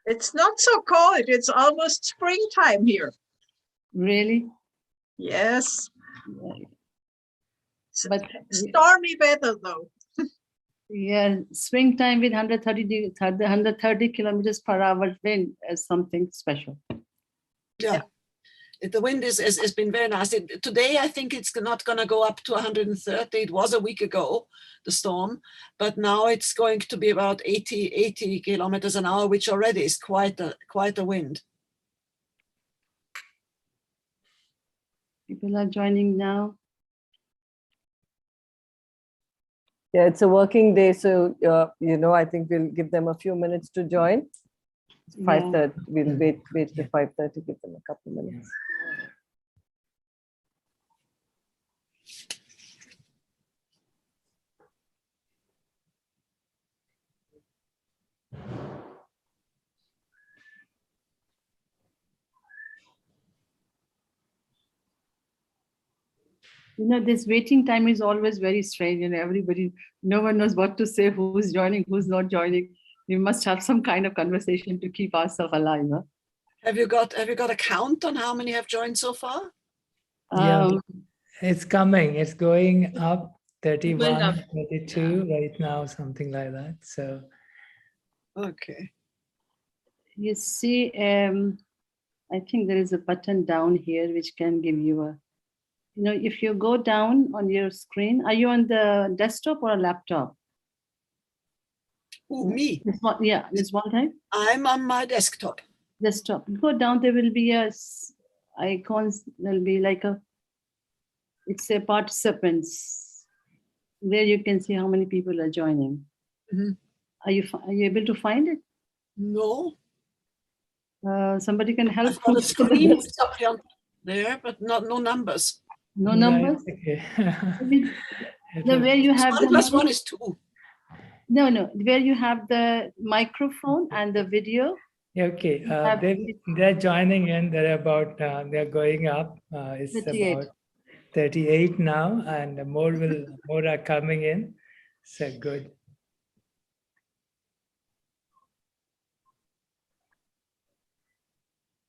It's not so cold. It's almost springtime here. Really? Yes. But stormy weather though. Yeah, springtime with 130 kilometers per hour wind is something special. Yeah. The wind has been very nice. Today, I think it's not going to go up to 130. It was a week ago, the storm, but now it's going to be about 80 kilometers an hour, which already is quite a wind. People are joining now. Yeah, it's a working day, so I think we'll give them a few minutes to join. 5:30. We'll wait till 5:30. Give them a couple minutes. This waiting time is always very strange, and everybody, no one knows what to say, who's joining, who's not joining. We must have some kind of conversation to keep ourselves alive. Huh? Have you got a count on how many have joined so far? Yeah, it's coming. It's going up 31, 32 right now, something like that. So, okay. You see, I think there is a button down here which can give you a, if you go down on your screen, are you on the desktop or a laptop? Oh, me? This one time. I'm on my desktop. Desktop. Go down, there will be a icons, there'll be like it's a participants where you can see how many people are joining. Mm-hmm. Are you able to find it? No. Somebody can help. I've got a screen there, but no numbers. No numbers? Okay. Where you have 1 plus 1 is 2. No, where you have the microphone and the video. Okay, they're joining in. They're they're going up. It's 38. About 38 now, and more are coming in. So good.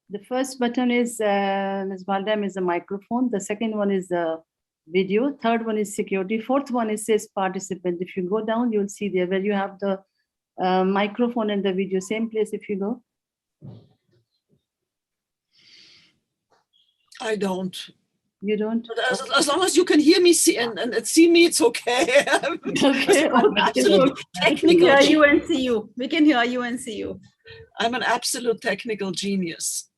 The first button is Ms. Valdam is the microphone. The second one is the video. Third one is security. Fourth one is says participant. If you go down, you'll see there where you have the microphone and the video. Same place if you go. I don't. You don't? But as long as you can hear me and see me, it's okay. Okay. I'm absolute technical. We can hear you and see you. We can hear you and see you. I'm an absolute technical genius.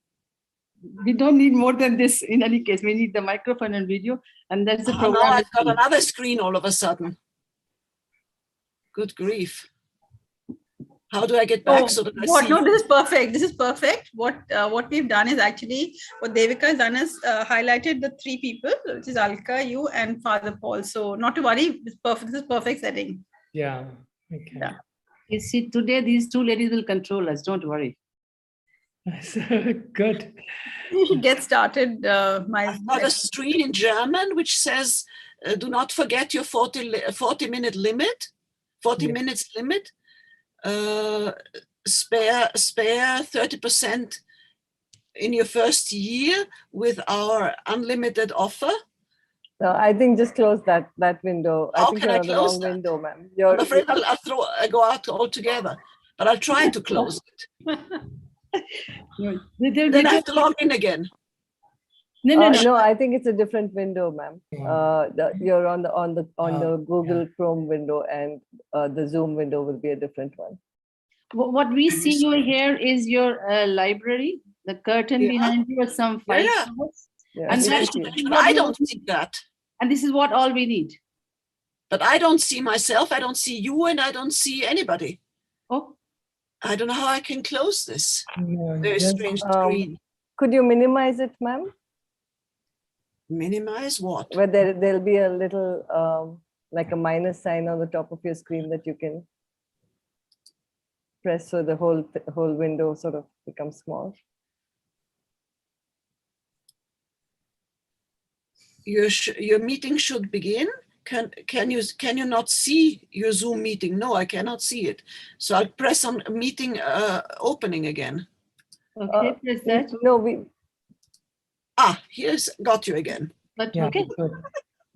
We don't need more than this in any case. We need the microphone and video, and that's the program. Now I've got another screen all of a sudden. Good grief. How do I get back so that I see? No, this is perfect. This is perfect. What we've done is actually, what Devika has done is highlighted the 3 people, which is Alka, you, and Father Paul. So not to worry, it's perfect. This is perfect setting. Yeah. Okay. Yeah. You see, today these 2 ladies will control us. Don't worry. Good. You should get started. I've got a screen in German which says, do not forget your 40-minute limit, 40 minutes limit. Spare 30% in your first year with our unlimited offer. No, I think just close that window. I think can you're I on the close wrong that? window, ma'am. I'm afraid I'll go out altogether, but I'll try to close it. Then I have to log in again. No, I think it's a different window, ma'am. You're on the Google Chrome window, and the Zoom window will be a different one. What we see you here is your library. The curtain behind you is some files. Yeah, And I don't see that. And this is what all we need. But I don't see myself, I don't see you, and I don't see anybody. Oh. I don't know how I can close this. No, Very strange screen. Could you minimize it, ma'am? Minimize what? Where there'll be a little like a minus sign on the top of your screen that you can press, so the whole window sort of becomes small. Your meeting should begin. can you not see your Zoom meeting? No, I cannot see it. So I'll press on meeting opening again. Okay, press that. No, Here's got you again. But Yeah, okay.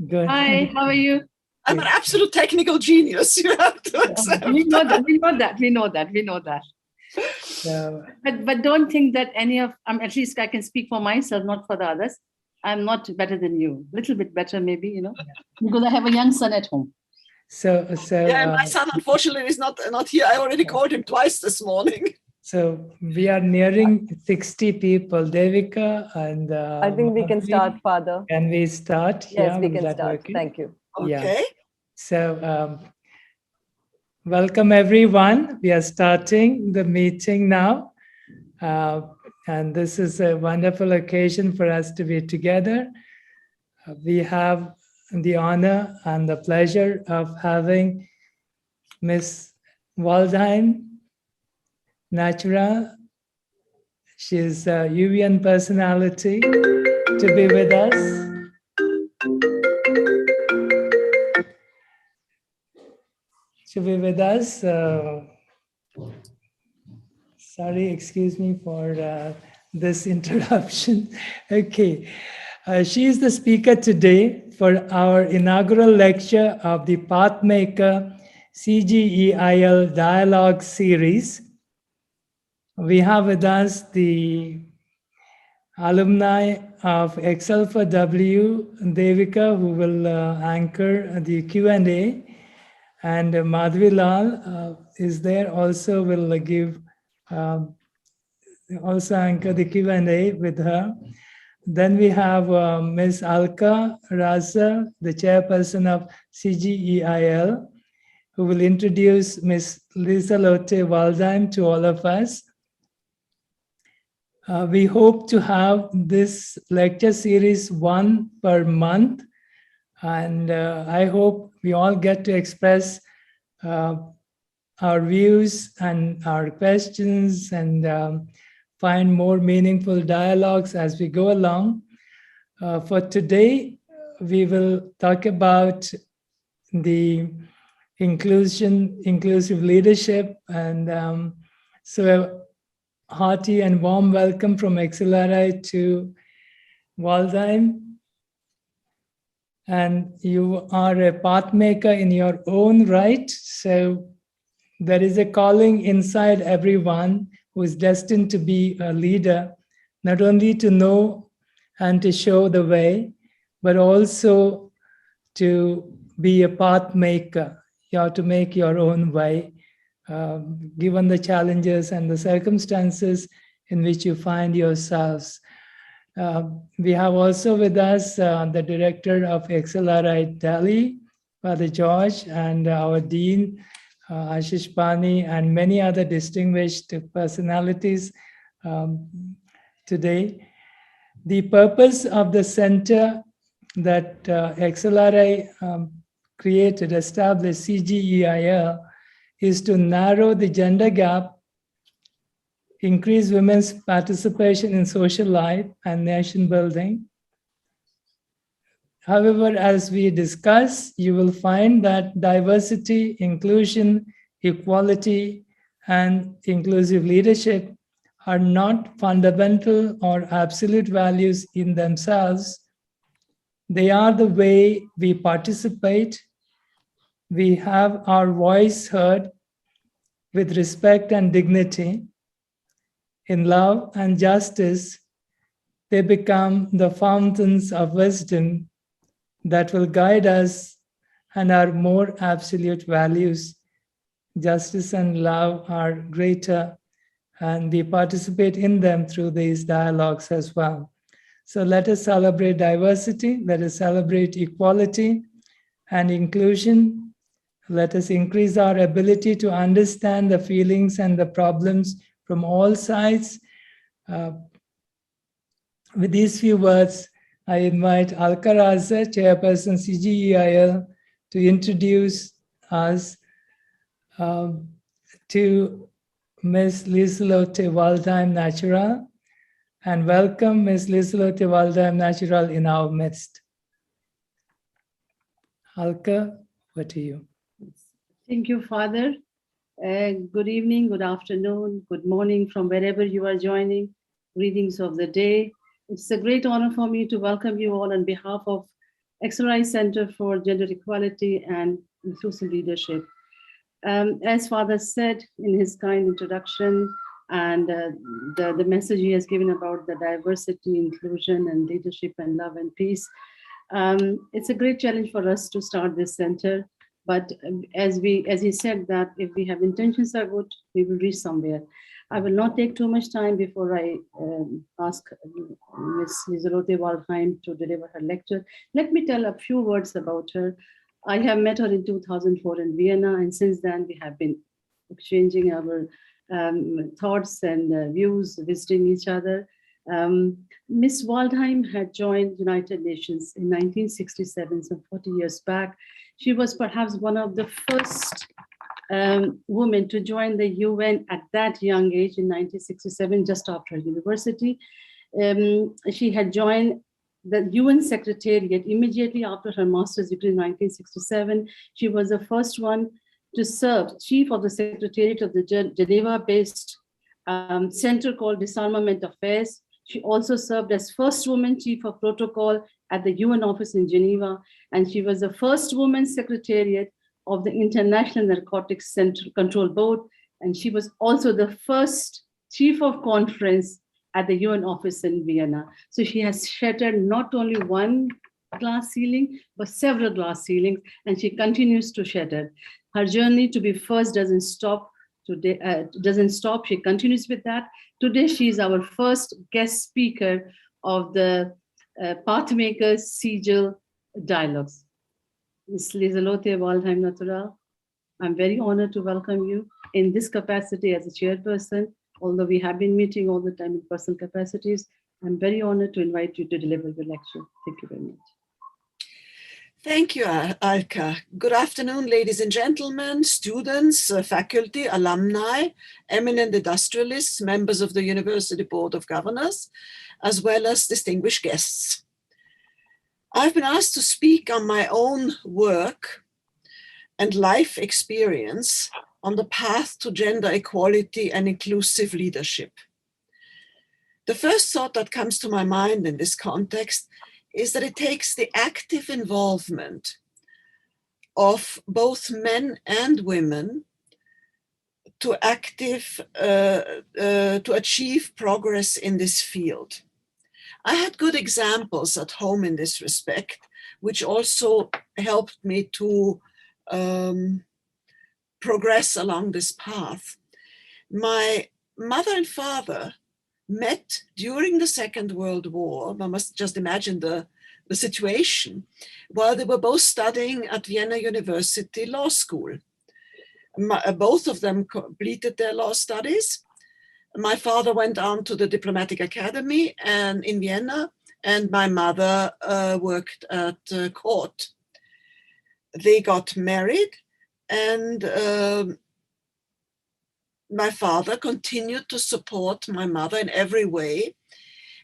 good. Hi, how are you? I'm an absolute technical genius. You have to accept. We know that. We know that. We know that. We know that. So, But don't think that any of at least I can speak for myself, not for the others. I'm not better than you. A little bit better, maybe, you know, because I have a young son at home. Yeah, my son unfortunately is not here. I already called him twice this morning. So we are nearing 60 people. Devika and I think we can Madhuri, start, Father. Can we start? Yes, we Is can that start. working? Thank you. Yeah. Okay. So welcome everyone. We are starting the meeting now. And this is a wonderful occasion for us to be together. We have the honor and the pleasure of having Miss Waldheim Natura. She's a UVN personality to be with us. Sorry, excuse me for this interruption. Okay. She is the speaker today for our inaugural lecture of the Pathmaker CGEIL Dialogue Series. We have with us the alumni of XLRI, Devika, who will anchor the Q&A, and Madhvi Lal is there, also will give, also anchor the Q&A with her. Then we have Ms. Alka Raza, the chairperson of CGEIL, who will introduce Ms. Lieselotte Waldheim to all of us. We hope to have this lecture series one per month, and I hope we all get to express our views and our questions and find more meaningful dialogues as we go along. For today, we will talk about the inclusive leadership, and so a hearty and warm welcome from XLRI to Waldheim. And you are a pathmaker in your own right, so there is a calling inside everyone who is destined to be a leader, not only to know and to show the way, but also to be a path maker. You have to make your own way, given the challenges and the circumstances in which you find yourselves. We have also with us the director of XLRI Delhi, Father George, and our dean, Ashish Pani, and many other distinguished personalities today. The purpose of the center that XLRI created, established, CGEIL, is to narrow the gender gap, increase women's participation in social life and nation building. However, as we discuss, you will find that diversity, inclusion, equality, and inclusive leadership are not fundamental or absolute values in themselves. They are the way we participate. We have our voice heard with respect and dignity. In love and justice, they become the fountains of wisdom that will guide us and our more absolute values. Justice and love are greater, and we participate in them through these dialogues as well. So let us celebrate diversity, let us celebrate equality and inclusion. Let us increase our ability to understand the feelings and the problems from all sides. With these few words, I invite Alka Raza, Chairperson CGEIL, to introduce us to Ms. Lieselotte Waldheim Natura, and welcome Ms. Lieselotte Waldheim Natura in our midst. Alka, over to you. Thank you, Father. Good evening, good afternoon, good morning from wherever you are joining. Greetings of the day. It's a great honor for me to welcome you all on behalf of XLRI Center for Gender Equality and Inclusive Leadership. As Father said in his kind introduction, and the message he has given about the diversity, inclusion, and leadership, and love and peace, it's a great challenge for us to start this center. But as he said, that if we have intentions are good, we will reach somewhere. I will not take too much time before I ask Ms. Lieselotte Waldheim to deliver her lecture. Let me tell a few words about her. I have met her in 2004 in Vienna, and since then we have been exchanging our thoughts and views, visiting each other. Ms. Waldheim had joined United Nations in 1967, so 40 years back. She was perhaps one of the first women to join the UN at that young age in 1967, just after university. She had joined the UN Secretariat immediately after her master's degree in 1967. She was the first one to serve chief of the Secretariat of the Geneva-based center called Disarmament Affairs. She also served as first woman chief of protocol at the UN office in Geneva, and she was the first woman secretariat of the International Narcotics Control Board, and she was also the first chief of conference at the UN office in Vienna. So she has shattered not only one glass ceiling, but several glass ceilings, and she continues to shatter. Her journey to be first doesn't stop. She continues with that. Today, she is our first guest speaker of the Pathmakers CGEIL Dialogues. Ms. Lieselotte Waldheim Natural, I'm very honored to welcome you in this capacity as a chairperson. Although we have been meeting all the time in personal capacities, I'm very honored to invite you to deliver the lecture. Thank you very much. Thank you, Alka. Good afternoon, ladies and gentlemen, students, faculty, alumni, eminent industrialists, members of the University Board of Governors, as well as distinguished guests. I've been asked to speak on my own work and life experience on the path to gender equality and inclusive leadership. The first thought that comes to my mind in this context is that it takes the active involvement of both men and women to achieve progress in this field. I had good examples at home in this respect, which also helped me to progress along this path. My mother and father met during the Second World War. One must just imagine the situation, while they were both studying at Vienna University Law School. Both of them completed their law studies. My father went on to the Diplomatic Academy and in Vienna, and my mother worked at court. They got married, and my father continued to support my mother in every way,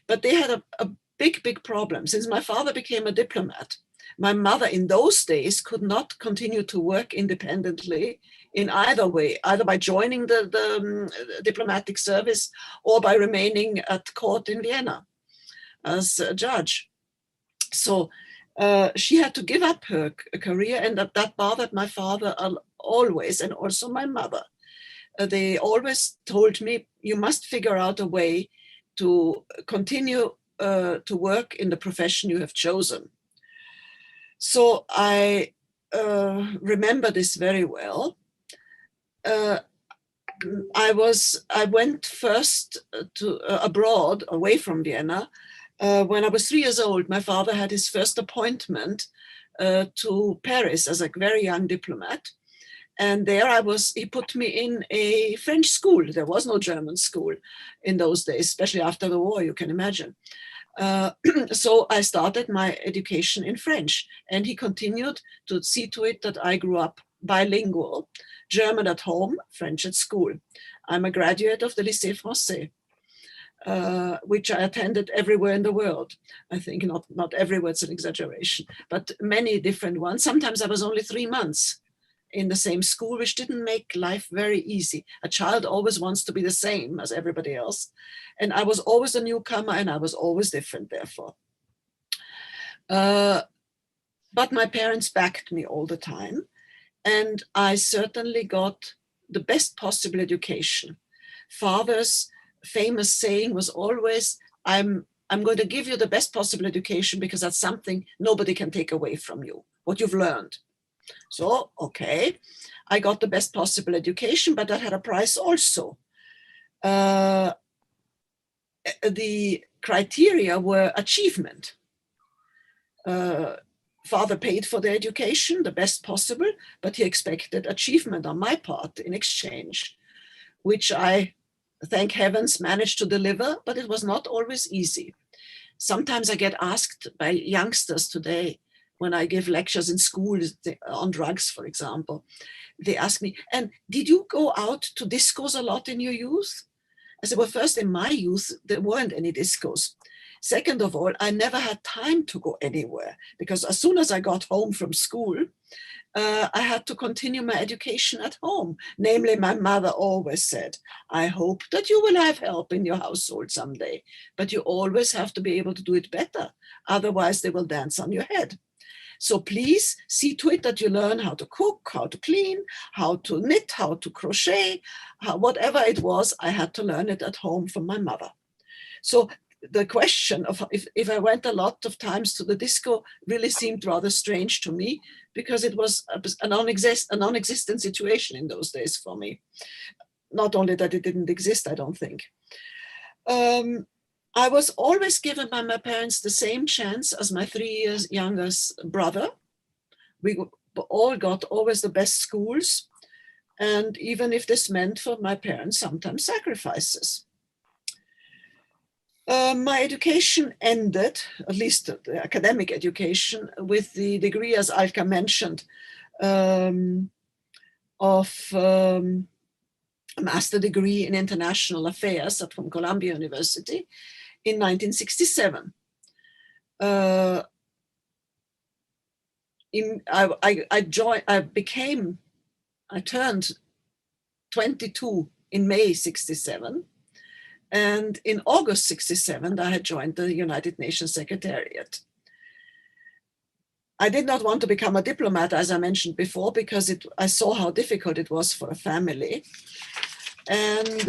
but they had a big problem. Since my father became a diplomat, my mother in those days could not continue to work independently in either way, either by joining the diplomatic service or by remaining at court in Vienna as a judge. So she had to give up her career, and that bothered my father always, and also my mother. They always told me, you must figure out a way to continue to work in the profession you have chosen. So I remember this very well. I went first to abroad, away from Vienna. When I was 3 years old, my father had his first appointment to Paris as a very young diplomat. And there he put me in a French school. There was no German school in those days, especially after the war, you can imagine. So I started my education in French, and he continued to see to it that I grew up bilingual, German at home, French at school. I'm a graduate of the Lycée Français. which I attended everywhere in the world. I think not everywhere, it's an exaggeration, but many different ones. Sometimes I was only 3 months in the same school, which didn't make life very easy. A child always wants to be the same as everybody else. And I was always a newcomer, and I was always different, therefore. But my parents backed me all the time. And I certainly got the best possible education. Father's famous saying was always, I'm going to give you the best possible education because that's something nobody can take away from you, what you've learned. So, okay, I got the best possible education, but that had a price also. The criteria were achievement. Father paid for the education, the best possible, but he expected achievement on my part in exchange, which I, thank heavens, managed to deliver, but it was not always easy. Sometimes I get asked by youngsters today, when I give lectures in schools on drugs, for example, they ask me, and did you go out to discos a lot in your youth? I said, well, first, in my youth, there weren't any discos. Second of all, I never had time to go anywhere because as soon as I got home from school, I had to continue my education at home. Namely, my mother always said, I hope that you will have help in your household someday, but you always have to be able to do it better. Otherwise, they will dance on your head. So please see to it that you learn how to cook, how to clean, how to knit, how to crochet, whatever it was, I had to learn it at home from my mother. So the question of if I went a lot of times to the disco really seemed rather strange to me because it was a non-existent situation in those days for me. Not only that it didn't exist, I don't think. I was always given by my parents the same chance as my 3 years youngest brother. We all got always the best schools. And even if this meant for my parents sometimes sacrifices. My education ended, at least the academic education, with the degree, as Alka mentioned, of a master degree in international affairs from Columbia University in 1967. I turned 22 in May 67. And in August 67, I had joined the United Nations Secretariat. I did not want to become a diplomat, as I mentioned before, because I saw how difficult it was for a family. And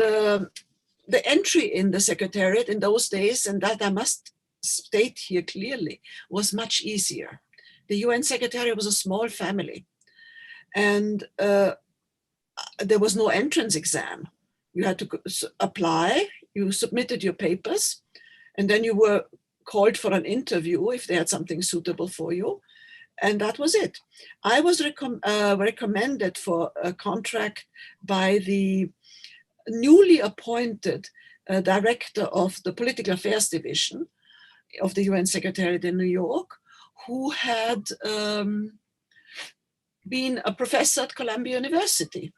the entry in the Secretariat in those days, and that I must state here clearly, was much easier. The UN Secretariat was a small family. And there was no entrance exam. You had to apply, you submitted your papers, and then you were called for an interview if they had something suitable for you. And that was it. I was recommended for a contract by the newly appointed director of the Political Affairs Division of the UN Secretariat in New York, who had been a professor at Columbia University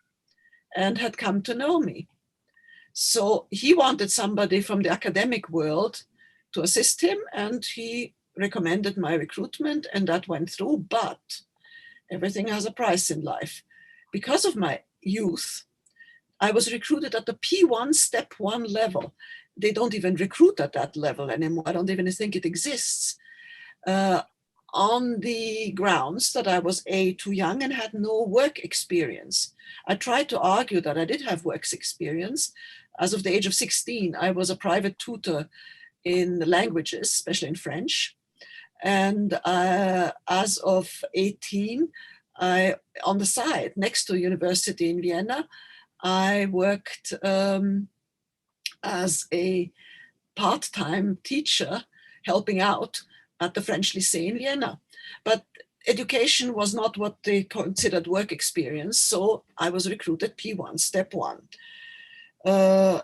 and had come to know me. So he wanted somebody from the academic world to assist him, and he recommended my recruitment, and that went through. But everything has a price in life. Because of my youth, I was recruited at the P1 step 1 level. They don't even recruit at that level anymore. I don't even think it exists. On the grounds that I was too young and had no work experience. I tried to argue that I did have work experience. As of the age of 16, I was a private tutor in languages, especially in French. And as of 18, on the side, next to a university in Vienna, I worked as a part-time teacher, helping out at the French Lycée in Vienna. But education was not what they considered work experience, so I was recruited P1, step 1. The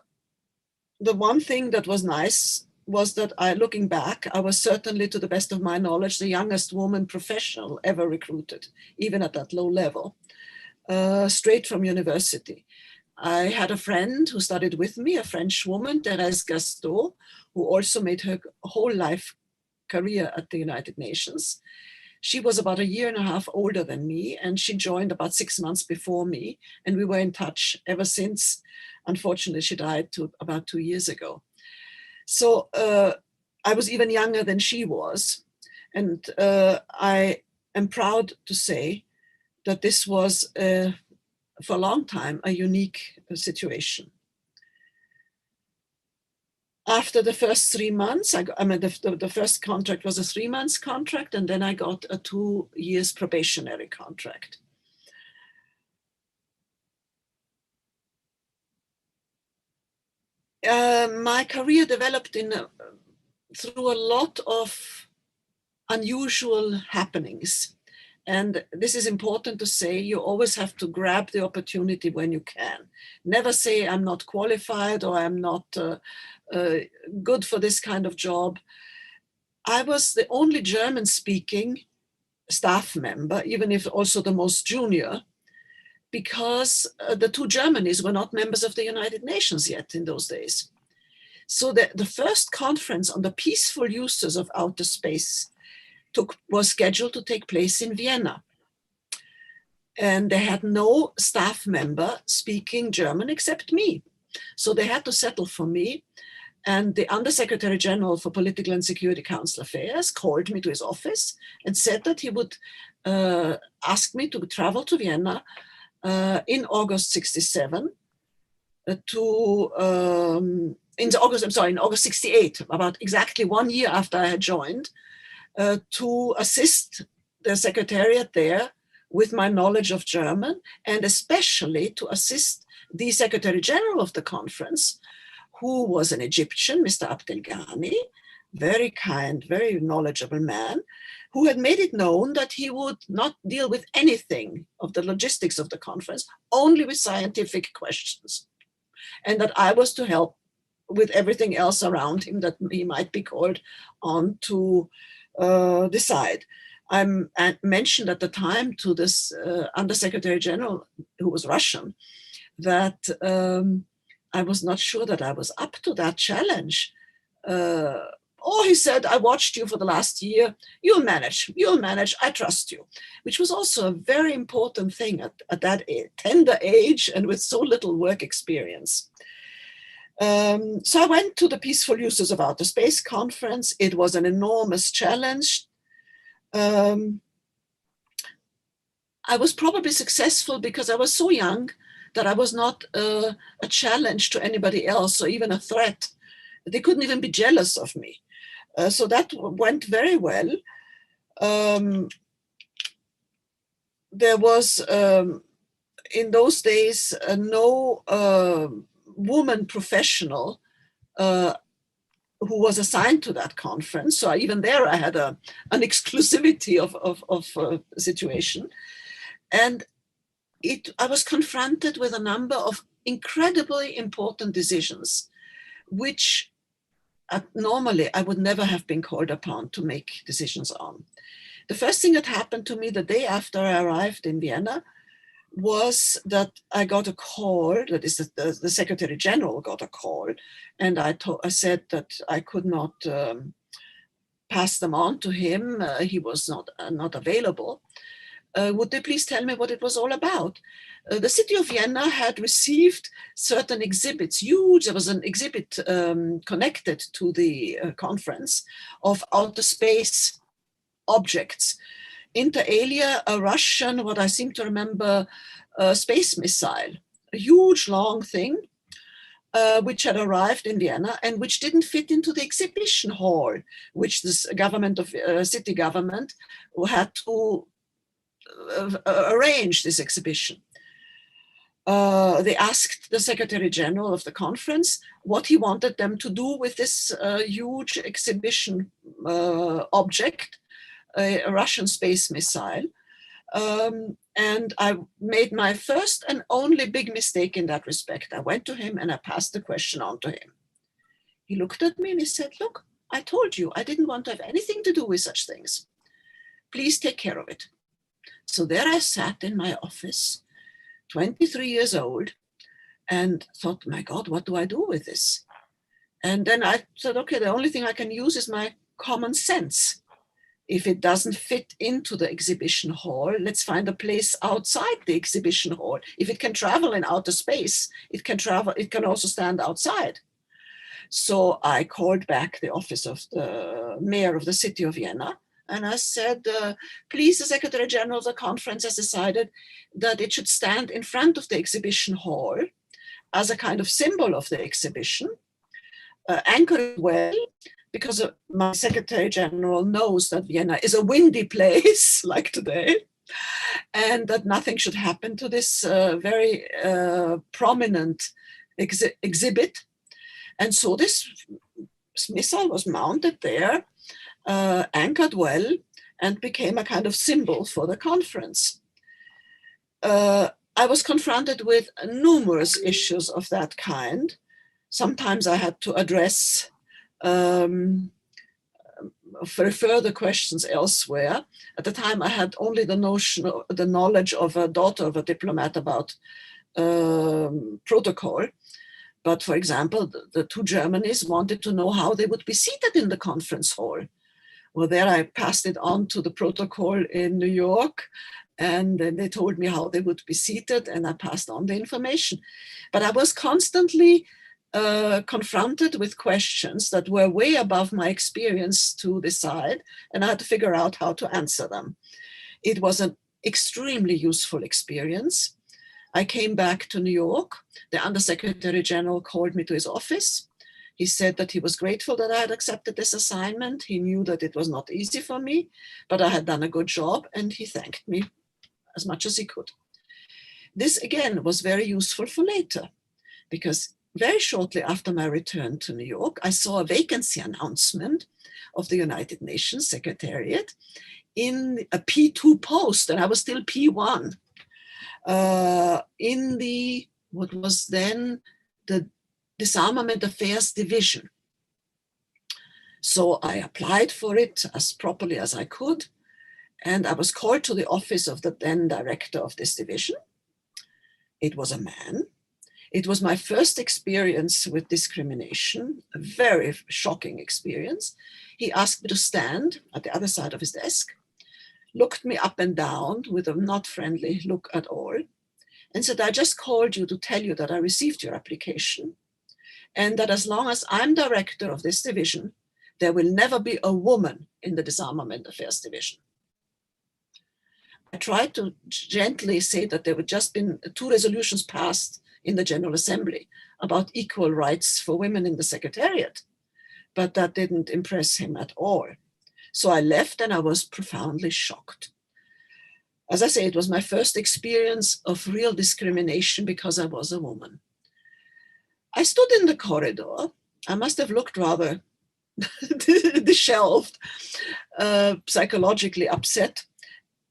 one thing that was nice was that looking back, I was certainly, to the best of my knowledge, the youngest woman professional ever recruited, even at that low level, straight from university. I had a friend who studied with me, a French woman, Thérèse Gastaud, who also made her whole life career at the United Nations. She was about 1.5 years older than me, and she joined about 6 months before me, and we were in touch ever since. Unfortunately, she died about 2 years ago. So I was even younger than she was, and I am proud to say that this was, for a long time, a unique situation. After the first 3 months, the first contract was a 3-month contract, and then I got a 2 years probationary contract. My career developed through a lot of unusual happenings. And this is important to say, you always have to grab the opportunity when you can. Never say, I'm not qualified or I'm not good for this kind of job. I was the only German-speaking staff member, even if also the most junior, because the 2 Germanys were not members of the United Nations yet in those days. So the first conference on the peaceful uses of outer space was scheduled to take place in Vienna. And they had no staff member speaking German except me. So they had to settle for me. And the Undersecretary General for Political and Security Council Affairs called me to his office and said that he would ask me to travel to Vienna in August 67 in August 68, about exactly 1 year after I had joined, to assist the secretariat there with my knowledge of German, and especially to assist the Secretary General of the conference, who was an Egyptian, Mr. Abdelghani, very kind, very knowledgeable man, who had made it known that he would not deal with anything of the logistics of the conference, only with scientific questions, and that I was to help with everything else around him that he might be called on to decide. I mentioned at the time to this Undersecretary General, who was Russian, that I was not sure that I was up to that challenge. He said, I watched you for the last year, you'll manage, I trust you, which was also a very important thing at that tender age and with so little work experience. So I went to the Peaceful Uses of Outer Space conference. It was an enormous challenge. I was probably successful because I was so young that I was not a challenge to anybody else or even a threat. They couldn't even be jealous of me. So that went very well. There was, in those days, no woman professional who was assigned to that conference. So even there I had an exclusivity of situation. And I was confronted with a number of incredibly important decisions, which normally I would never have been called upon to make decisions on. The first thing that happened to me the day after I arrived in Vienna was that I got a call, that is the Secretary General got a call, and I said that I could not pass them on to him. He was not available. Would they please tell me what it was all about? The city of Vienna had received certain exhibits, huge, there was an exhibit connected to the conference of outer space objects. Inter alia, a Russian, what I seem to remember, space missile, a huge long thing, which had arrived in Vienna and which didn't fit into the exhibition hall, which this city government had to arrange this exhibition. They asked the Secretary General of the conference what he wanted them to do with this huge exhibition object, a Russian space missile. And I made my first and only big mistake in that respect. I went to him and I passed the question on to him. He looked at me and he said, look, I told you I didn't want to have anything to do with such things. Please take care of it. So there I sat in my office, 23 years old, and thought, my God, what do I do with this? And then I said, okay, the only thing I can use is my common sense. If it doesn't fit into the exhibition hall, let's find a place outside the exhibition hall. If it can travel in outer space, it can also stand outside. So I called back the office of the mayor of the city of Vienna, and I said, please, the Secretary General of the conference has decided that it should stand in front of the exhibition hall as a kind of symbol of the exhibition, anchored well, because my Secretary General knows that Vienna is a windy place like today, and that nothing should happen to this very prominent exhibit. And so this missile was mounted there, anchored well, and became a kind of symbol for the conference. I was confronted with numerous issues of that kind. Sometimes I had to address for further questions elsewhere. At the time, I had only the knowledge of a daughter of a diplomat about protocol. But for example, the two Germanys wanted to know how they would be seated in the conference hall. Well, there I passed it on to the protocol in New York, and then they told me how they would be seated, and I passed on the information. But I was constantly confronted with questions that were way above my experience to decide, and I had to figure out how to answer them. It was an extremely useful experience. I came back to New York. The Undersecretary General called me to his office. He said that he was grateful that I had accepted this assignment. He knew that it was not easy for me, but I had done a good job, and he thanked me as much as he could. This again was very useful for later, because very shortly after my return to New York, I saw a vacancy announcement of the United Nations Secretariat in a P2 post, and I was still P1, in the, what was then the Disarmament Affairs Division. So I applied for it as properly as I could, and I was called to the office of the then director of this division. It was a man. It was my first experience with discrimination, a very shocking experience. He asked me to stand at the other side of his desk, looked me up and down with a not friendly look at all, and said, I just called you to tell you that I received your application, and that as long as I'm director of this division, there will never be a woman in the Disarmament Affairs Division. I tried to gently say that there had just been 2 resolutions passed in the General Assembly about equal rights for women in the Secretariat, but that didn't impress him at all. So I left, and I was profoundly shocked. As I say, it was my first experience of real discrimination because I was a woman. I stood in the corridor. I must have looked rather disheveled, psychologically upset.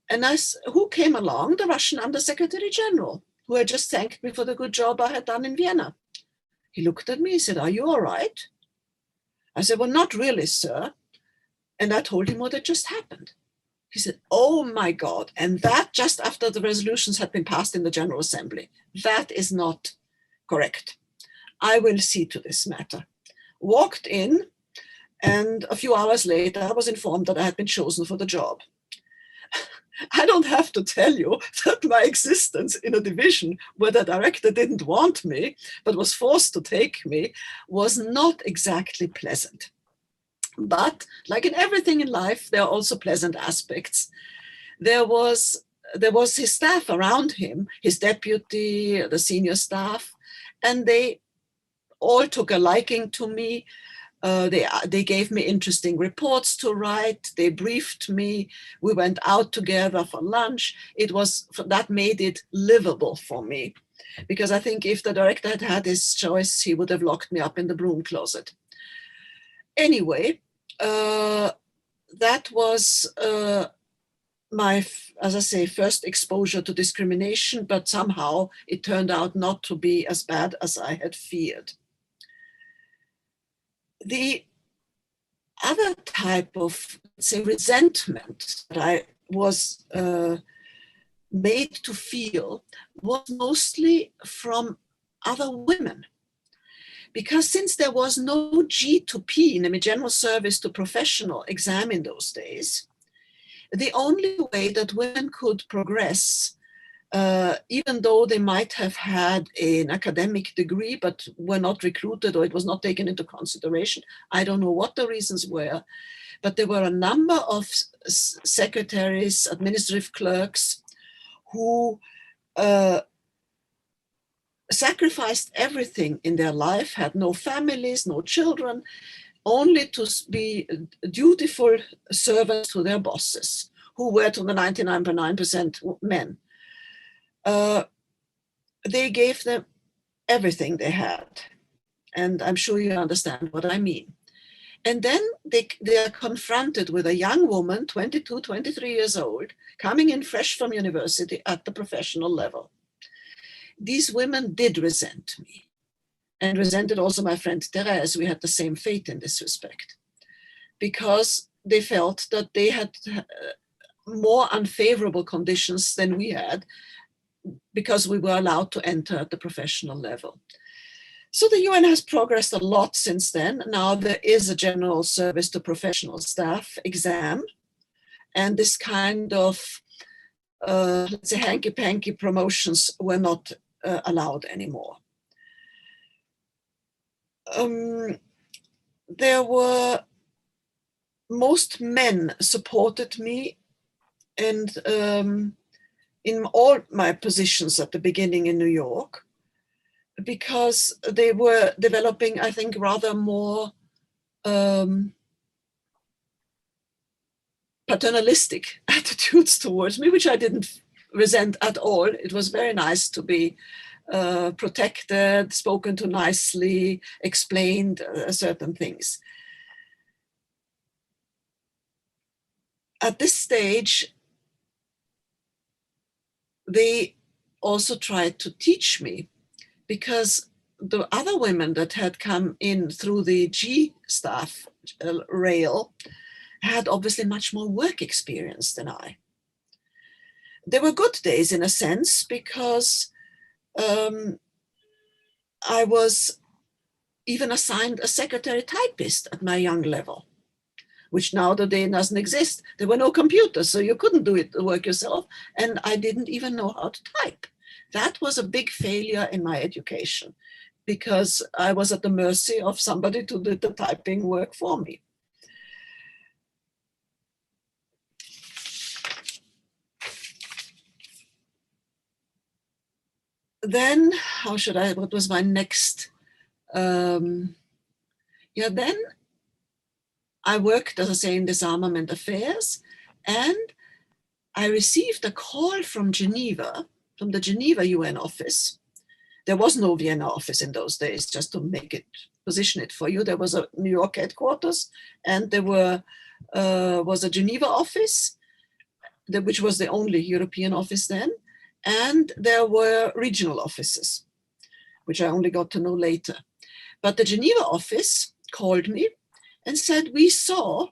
And who came along? The Russian Undersecretary General, who had just thanked me for the good job I had done in Vienna. He looked at me, he said, are you all right? I said, well, not really, sir. And I told him what had just happened. He said, oh my God. And that just after the resolutions had been passed in the General Assembly. That is not correct. I will see to this matter. Walked in, and a few hours later, I was informed that I had been chosen for the job. I don't have to tell you that my existence in a division where the director didn't want me, but was forced to take me, was not exactly pleasant. But like in everything in life, there are also pleasant aspects. There was his staff around him, his deputy, the senior staff, and they all took a liking to me. They gave me interesting reports to write. They briefed me. We went out together for lunch. That made it livable for me, because I think if the director had had his choice, he would have locked me up in the broom closet. Anyway, that was my, as I say, first exposure to discrimination, but somehow it turned out not to be as bad as I had feared. The other type of, say, resentment that I was made to feel was mostly from other women. Because since there was no G2P, namely general service to professional exam in those days, the only way that women could progress, even though they might have had an academic degree but were not recruited or it was not taken into consideration, I don't know what the reasons were, but there were a number of secretaries, administrative clerks who sacrificed everything in their life, had no families, no children, only to be dutiful servants to their bosses, who were to the 99.9% men. They gave them everything they had. And I'm sure you understand what I mean. And then they are confronted with a young woman, 22, 23 years old, coming in fresh from university at the professional level. These women did resent me and resented also my friend Therese. We had the same fate in this respect because they felt that they had more unfavorable conditions than we had because we were allowed to enter at the professional level. So the UN has progressed a lot since then. Now there is a general service to professional staff exam, and this kind of, let's say, hanky-panky promotions were not allowed anymore. There were, most men supported me, and in all my positions at the beginning in New York, because they were developing, I think, rather more paternalistic attitudes towards me, which I didn't resent at all. It was very nice to be protected, spoken to nicely, explained certain things. At this stage, they also tried to teach me, because the other women that had come in through the G staff rail had obviously much more work experience than I. There were good days in a sense, because I was even assigned a secretary typist at my young level, which now today doesn't exist. There were no computers, so you couldn't do the work yourself, and I didn't even know how to type. That was a big failure in my education, because I was at the mercy of somebody to do the typing work for me. Then, what was my next? Then I worked, as I say, in disarmament affairs, and I received a call from Geneva, from the Geneva UN office. There was no Vienna office in those days, just to position it for you. There was a New York headquarters, and there was a Geneva office, which was the only European office then, and there were regional offices, which I only got to know later. But the Geneva office called me and said, we saw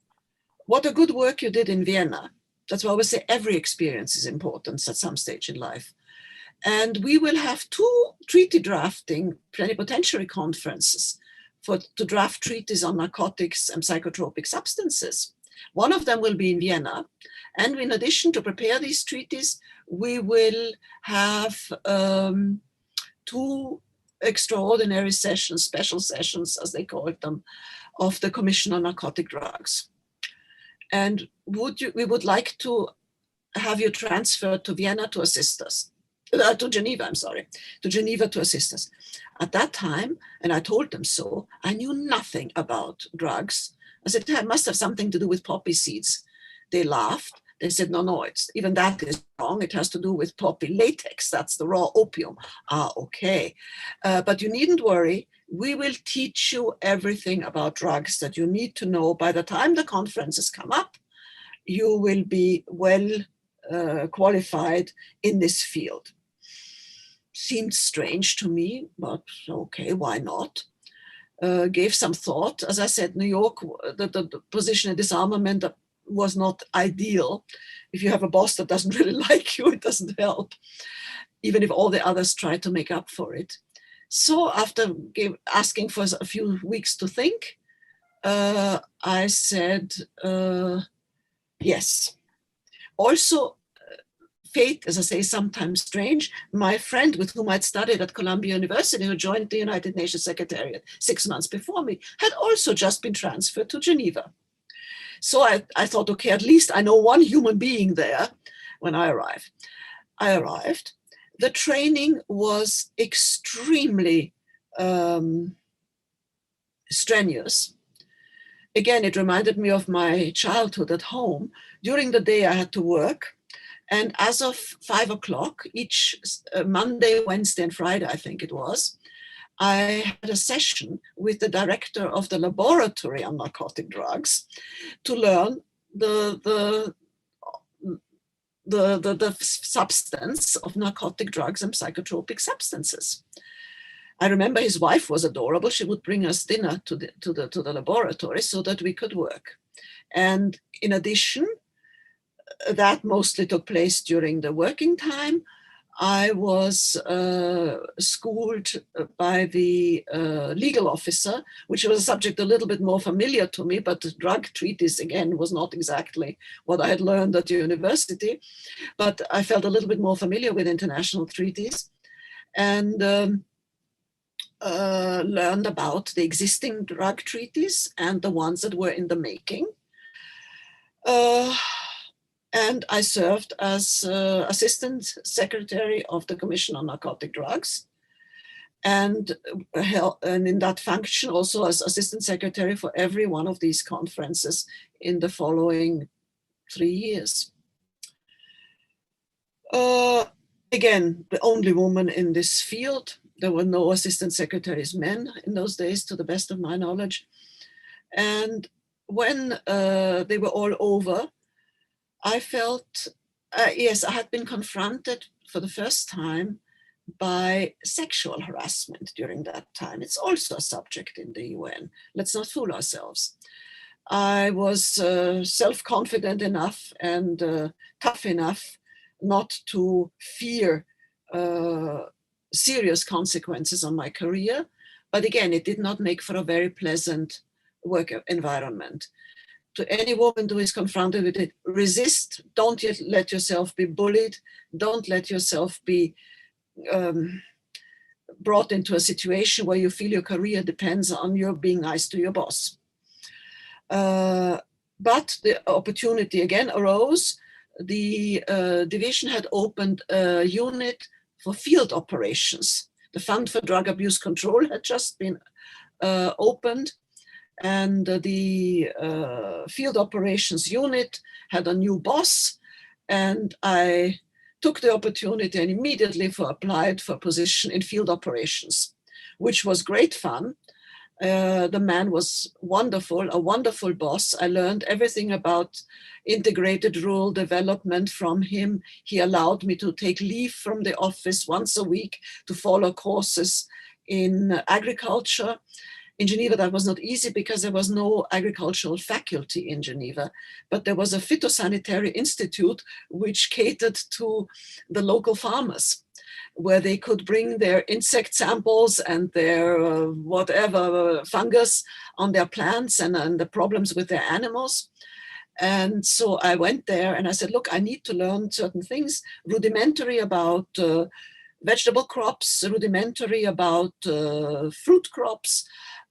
what a good work you did in Vienna. That's why I always say every experience is important at some stage in life. And we will have 2 treaty drafting plenipotentiary conferences to draft treaties on narcotics and psychotropic substances. One of them will be in Vienna. And in addition to prepare these treaties, we will have 2 extraordinary sessions, special sessions, as they called them, of the Commission on Narcotic Drugs. And we would like to have you transferred to Vienna to assist us. To Geneva, to Geneva to assist us. At that time, and I told them so, I knew nothing about drugs. I said, it must have something to do with poppy seeds. They laughed. They said, no, even that is wrong. It has to do with poppy latex. That's the raw opium. Okay. But you needn't worry. We will teach you everything about drugs that you need to know. By the time the conferences come up, you will be well qualified in this field. Seemed strange to me, but okay, why not? Gave some thought. As I said, New York, the position in disarmament was not ideal. If you have a boss that doesn't really like you, it doesn't help, even if all the others try to make up for it. So after asking for a few weeks to think, I said yes. Also, fate, as I say, sometimes strange. My friend with whom I'd studied at Columbia University, who joined the United Nations Secretariat 6 months before me, had also just been transferred to Geneva. So I thought, okay, at least I know one human being there when I arrived. The training was extremely strenuous. Again, it reminded me of my childhood at home. During the day, I had to work. And as of 5 o'clock, each Monday, Wednesday, and Friday, I think it was, I had a session with the director of the laboratory on narcotic drugs to learn the substance of narcotic drugs and psychotropic substances. I remember his wife was adorable. She would bring us dinner to the laboratory so that we could work. And in addition, that mostly took place during the working time. I was schooled by the legal officer, which was a subject a little bit more familiar to me, but the drug treatise, again, was not exactly what I had learned at university. But I felt a little bit more familiar with international treaties and learned about the existing drug treaties and the ones that were in the making. And I served as Assistant Secretary of the Commission on Narcotic Drugs, and in that function also as Assistant Secretary for every one of these conferences in the following 3 years. Again, the only woman in this field. There were no assistant secretaries men in those days, to the best of my knowledge. And when they were all over, I felt, yes, I had been confronted for the first time by sexual harassment during that time. It's also a subject in the UN. Let's not fool ourselves. I was self-confident enough and tough enough not to fear serious consequences on my career. But again, it did not make for a very pleasant work environment. To any woman who is confronted with it, resist. Don't let yourself be bullied. Don't let yourself be brought into a situation where you feel your career depends on your being nice to your boss. But the opportunity again arose. The division had opened a unit for field operations. The Fund for Drug Abuse Control had just been opened, and the field operations unit had a new boss, and I took the opportunity and immediately applied for a position in field operations, which was great fun. The man was wonderful, a wonderful boss. I learned everything about integrated rural development from him. He allowed me to take leave from the office once a week to follow courses in agriculture. In Geneva, that was not easy because there was no agricultural faculty in Geneva, but there was a phytosanitary institute which catered to the local farmers, where they could bring their insect samples and their whatever fungus on their plants and the problems with their animals. And so I went there and I said, look, I need to learn certain things, rudimentary about vegetable crops, rudimentary about fruit crops,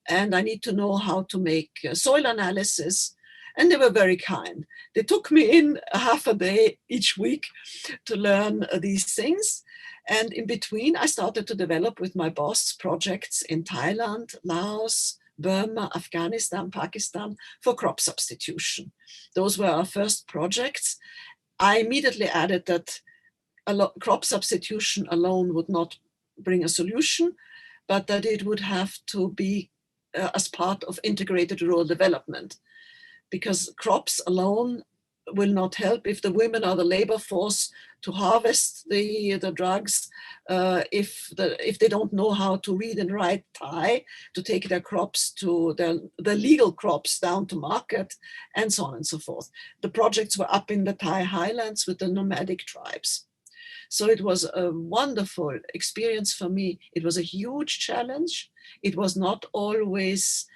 and I need to know how to make soil analysis. And they were very kind. They took me in a half a day each week to learn these things. And in between, I started to develop with my boss projects in Thailand, Laos, Burma, Afghanistan, Pakistan for crop substitution. Those were our first projects. I immediately added that crop substitution alone would not bring a solution, but that it would have to be as part of integrated rural development, because crops alone will not help if the women are the labor force to harvest the drugs, if they don't know how to read and write Thai, to take their crops to the legal crops down to market, and so on and so forth. The projects were up in the Thai highlands with the nomadic tribes. So it was a wonderful experience for me. It was a huge challenge. It was not always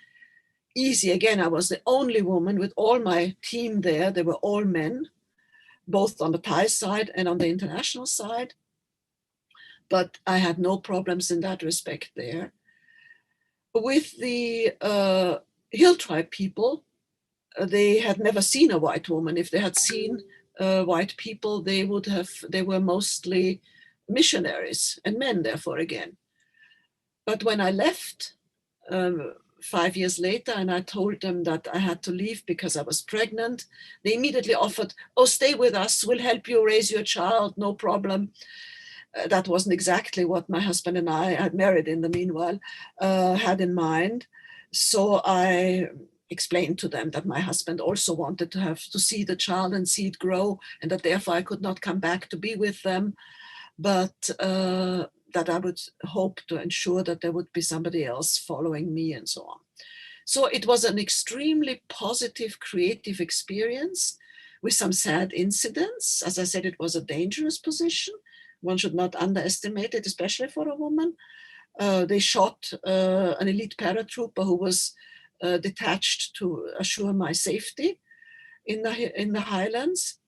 easy. Again, I was the only woman with all my team there. They were all men, both on the Thai side and on the international side. But I had no problems in that respect there. With the Hill tribe people, they had never seen a white woman. If they had seen white people, they were mostly missionaries and men, therefore, again. But when I left 5 years later and I told them that I had to leave because I was pregnant, they immediately offered, oh, stay with us, we'll help you raise your child, no problem. That wasn't exactly what my husband and I had married in the meanwhile, had in mind. So I explained to them that my husband also wanted to have to see the child and see it grow, and that therefore I could not come back to be with them, but that I would hope to ensure that there would be somebody else following me and so on. So it was an extremely positive, creative experience with some sad incidents. As I said, it was a dangerous position. One should not underestimate it, especially for a woman. They shot an elite paratrooper who was detached to assure my safety in the highlands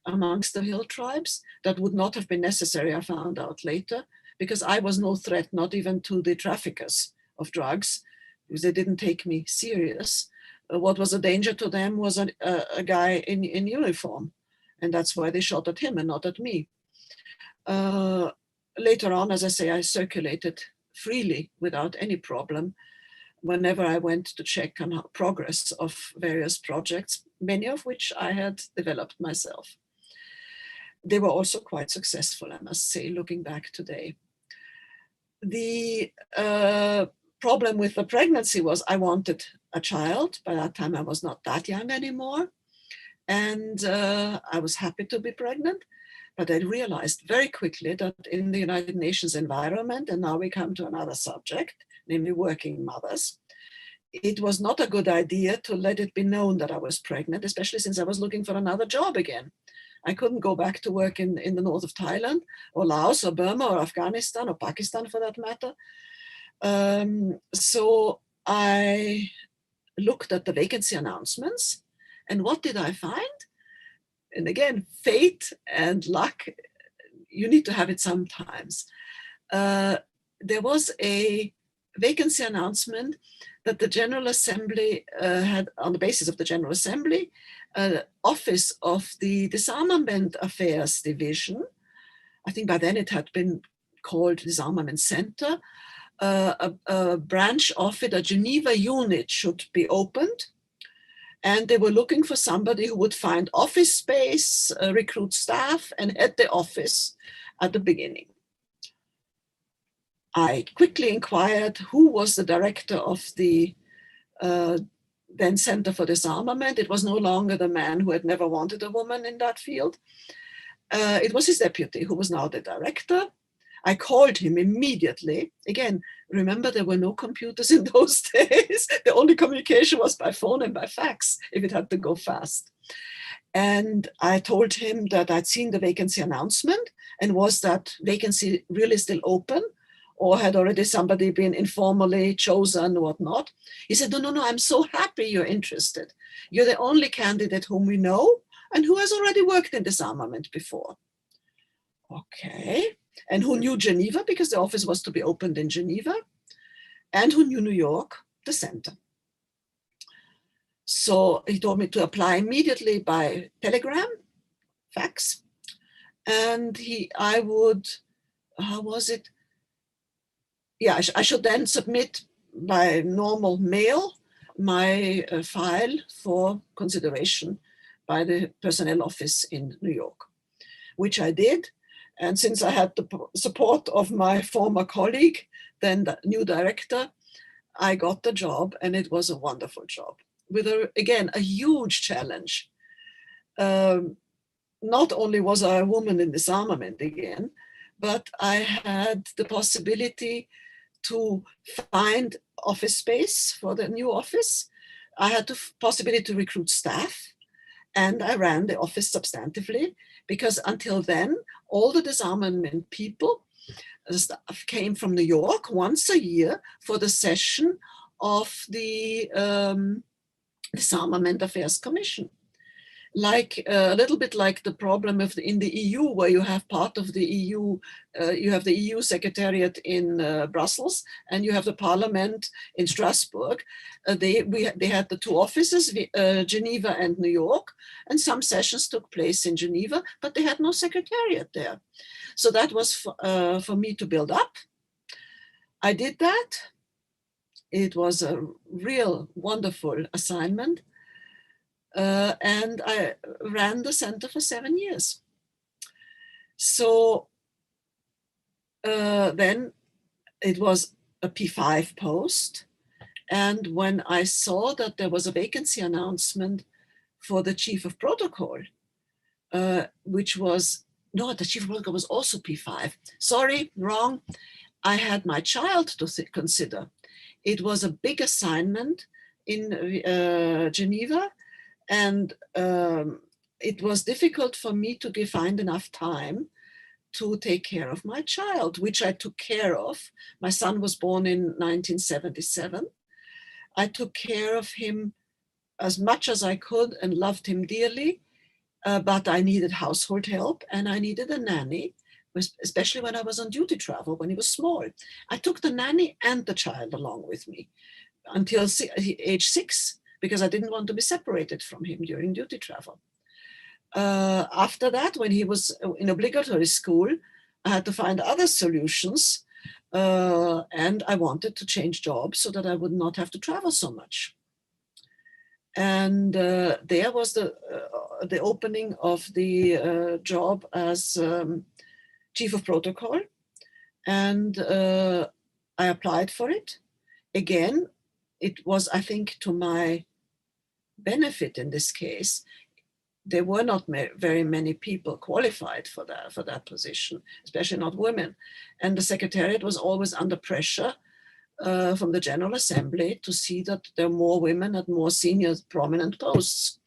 amongst the hill tribes. That would not have been necessary, I found out later, because I was no threat, not even to the traffickers of drugs, because they didn't take me serious. What was a danger to them was a guy in uniform, and that's why they shot at him and not at me. Later on, as I say, I circulated freely without any problem whenever I went to check on progress of various projects, many of which I had developed myself. They were also quite successful, I must say, looking back today. The problem with the pregnancy was I wanted a child. By that time, I was not that young anymore. And I was happy to be pregnant. But I realized very quickly that in the United Nations environment, and now we come to another subject, namely working mothers, it was not a good idea to let it be known that I was pregnant, especially since I was looking for another job again. I couldn't go back to work in the north of Thailand or Laos or Burma or Afghanistan or Pakistan for that matter. So I looked at the vacancy announcements, and what did I find? And again, fate and luck, you need to have it sometimes. There was a vacancy announcement that the General Assembly had, on the basis of the General Assembly, office of the Disarmament Affairs Division. I think by then it had been called Disarmament Center. A branch of it, a Geneva unit, should be opened. And they were looking for somebody who would find office space, recruit staff, and head the office at the beginning. I quickly inquired who was the director of the then Center for Disarmament. It was no longer the man who had never wanted a woman in that field. It was his deputy, who was now the director. I called him immediately. Again, remember, there were no computers in those days. The only communication was by phone and by fax, if it had to go fast. And I told him that I'd seen the vacancy announcement, and was that vacancy really still open, or had already somebody been informally chosen or whatnot? He said, no, I'm so happy you're interested. You're the only candidate whom we know and who has already worked in disarmament before. Okay. And who knew Geneva, because the office was to be opened in Geneva, and who knew New York, the center. So he told me to apply immediately by telegram, fax, and I would, how was it? Yeah, I should then submit by normal mail my file for consideration by the personnel office in New York, which I did. And since I had the support of my former colleague, then the new director, I got the job, and it was a wonderful job with, again, a huge challenge. Not only was I a woman in disarmament again, but I had the possibility to find office space for the new office. I had the possibility to recruit staff, and I ran the office substantively, because until then, all the disarmament people came from New York once a year for the session of the Disarmament Affairs Commission. Like a little bit like the problem of in the EU, where you have part of the EU, you have the EU Secretariat in Brussels, and you have the Parliament in Strasbourg. They had the two offices, Geneva and New York, and some sessions took place in Geneva, but they had no secretariat there. So that was for me to build up. I did that. It was a real wonderful assignment. And I ran the center for 7 years. So then it was a P5 post. And when I saw that there was a vacancy announcement for the chief of protocol, which was, no, the chief of protocol was also P5. Sorry, wrong. I had my child to consider. It was a big assignment in Geneva. And it was difficult for me to find enough time to take care of my child, which I took care of. My son was born in 1977. I took care of him as much as I could and loved him dearly, but I needed household help and I needed a nanny, especially when I was on duty travel, when he was small. I took the nanny and the child along with me until age 6. Because I didn't want to be separated from him during duty travel. After that, when he was in obligatory school, I had to find other solutions. And I wanted to change jobs so that I would not have to travel so much. And there was the opening of the job as chief of protocol. And I applied for it. Again, it was, I think, to my benefit in this case. There were not very many people qualified for that position, especially not women. And the Secretariat was always under pressure from the General Assembly to see that there are more women at more senior prominent posts.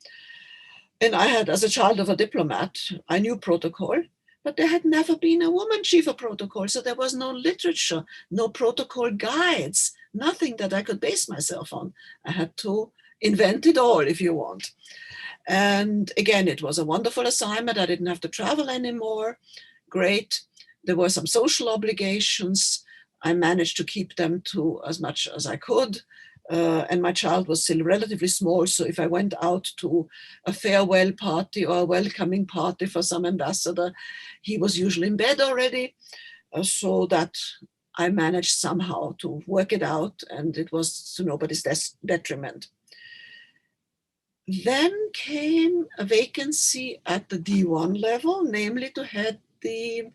And I had, as a child of a diplomat, I knew protocol, but there had never been a woman chief of protocol. So there was no literature, no protocol guides, nothing that I could base myself on. I had to invent it all, if you want. And again, it was a wonderful assignment. I didn't have to travel anymore. Great. There were some social obligations. I managed to keep them to as much as I could. And my child was still relatively small. So if I went out to a farewell party or a welcoming party for some ambassador, he was usually in bed already. So that I managed somehow to work it out, and it was to nobody's detriment. Then came a vacancy at the D1 level, namely to head the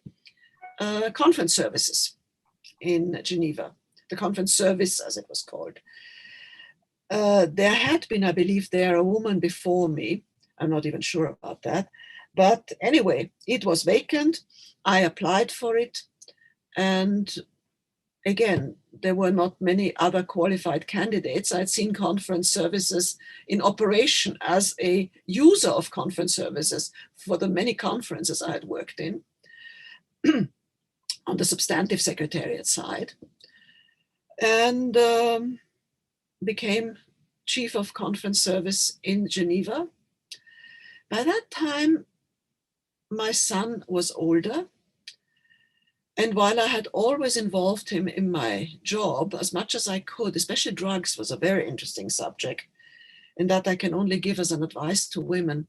conference services in Geneva, the conference service as it was called. There had been, I believe, a woman before me. I'm not even sure about that. But anyway, it was vacant. I applied for it. And again, there were not many other qualified candidates. I'd seen conference services in operation as a user of conference services for the many conferences I had worked in on the substantive secretariat side, and became chief of conference service in Geneva. By that time, my son was older. And while I had always involved him in my job as much as I could, especially drugs was a very interesting subject, and that I can only give as an advice to women,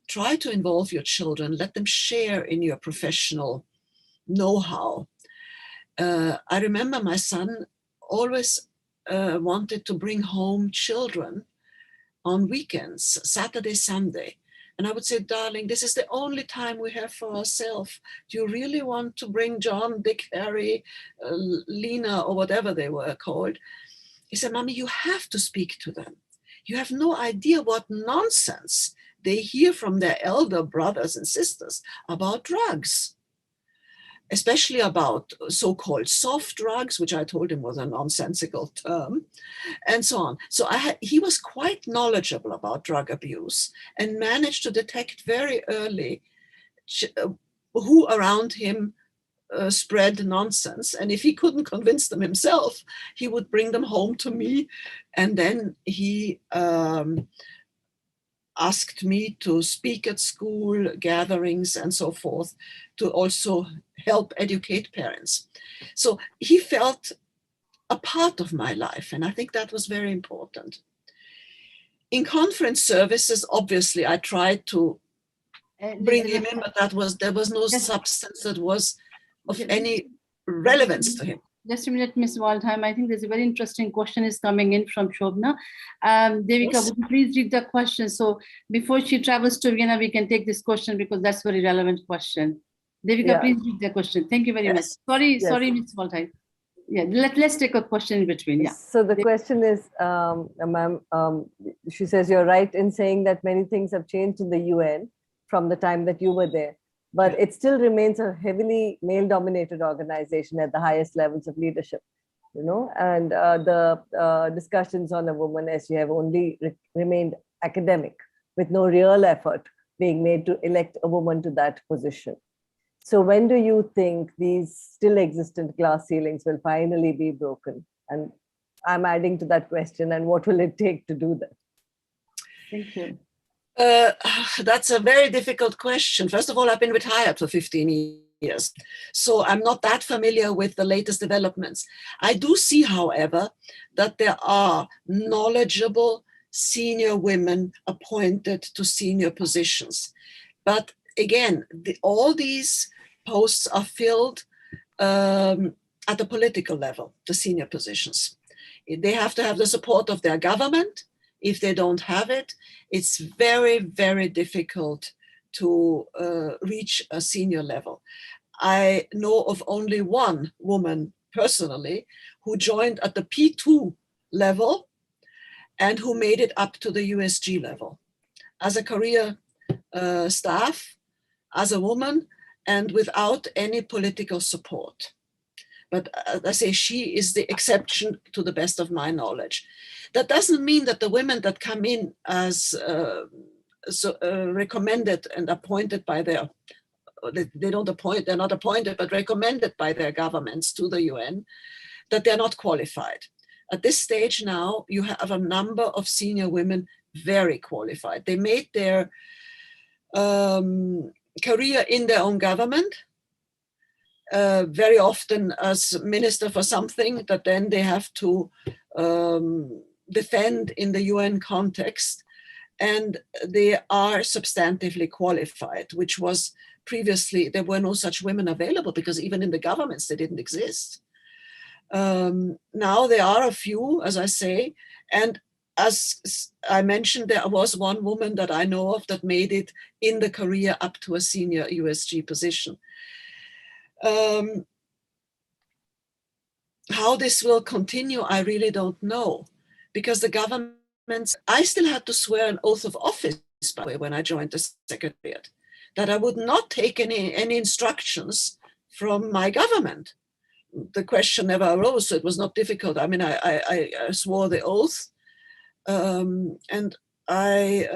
try to involve your children, let them share in your professional know-how. I remember my son always wanted to bring home children on weekends, Saturday, Sunday. And I would say, darling, this is the only time we have for ourselves. Do you really want to bring John, Dick, Harry, Lena, or whatever they were called? He said, Mommy, you have to speak to them. You have no idea what nonsense they hear from their elder brothers and sisters about drugs, especially about so-called soft drugs, which I told him was a nonsensical term, and so on. So he was quite knowledgeable about drug abuse and managed to detect very early who around him spread nonsense. And if he couldn't convince them himself, he would bring them home to me. And then he asked me to speak at school gatherings and so forth, to also help educate parents. So he felt a part of my life, and I think that was very important. In conference services, obviously, I tried to bring him in, but there was no substance that was of any relevance to him. Just a minute, Ms. Waldheim. I think there's a very interesting question is coming in from Shobna. Devika, Yes. would you please read the question? So before she travels to Vienna, we can take this question because that's a very relevant question. Devika, Yeah. please read the question. Thank you very much. Yes. Sorry, Ms. Waldheim. Yeah, let's take a question in between. Yeah. So the question is, ma'am, she says you're right in saying that many things have changed in the UN from the time that you were there, but it still remains a heavily male-dominated organization at the highest levels of leadership, you know, and the discussions on a woman SG have only remained academic, with no real effort being made to elect a woman to that position. So when do you think these still existent glass ceilings will finally be broken? And I'm adding to that question, and what will it take to do that? Thank you. That's a very difficult question. First of all, I've been retired for 15 years, so I'm not that familiar with the latest developments. I do see, however, that there are knowledgeable senior women appointed to senior positions. But again, all these posts are filled at the political level, the senior positions. They have to have the support of their government. If they don't have it, it's very, very difficult to reach a senior level. I know of only one woman personally who joined at the P2 level and who made it up to the USG level as a career staff, as a woman, and without any political support. But as I say, she is the exception to the best of my knowledge. That doesn't mean that the women that come in as recommended and appointed by their, they're not appointed, but recommended by their governments to the UN, that they're not qualified. At this stage now, you have a number of senior women very qualified. They made their career in their own government, very often as minister for something that then they have to defend in the UN context, and they are substantively qualified, which was previously, there were no such women available because even in the governments they didn't exist. Now there are a few, as I say, and as I mentioned, there was one woman that I know of that made it in the career up to a senior USG position. How this will continue, I really don't know, because the governments, I still had to swear an oath of office, by the way, when I joined the Secretariat, that I would not take any instructions from my government. The question never arose, so it was not difficult. I mean, I swore the oath, and I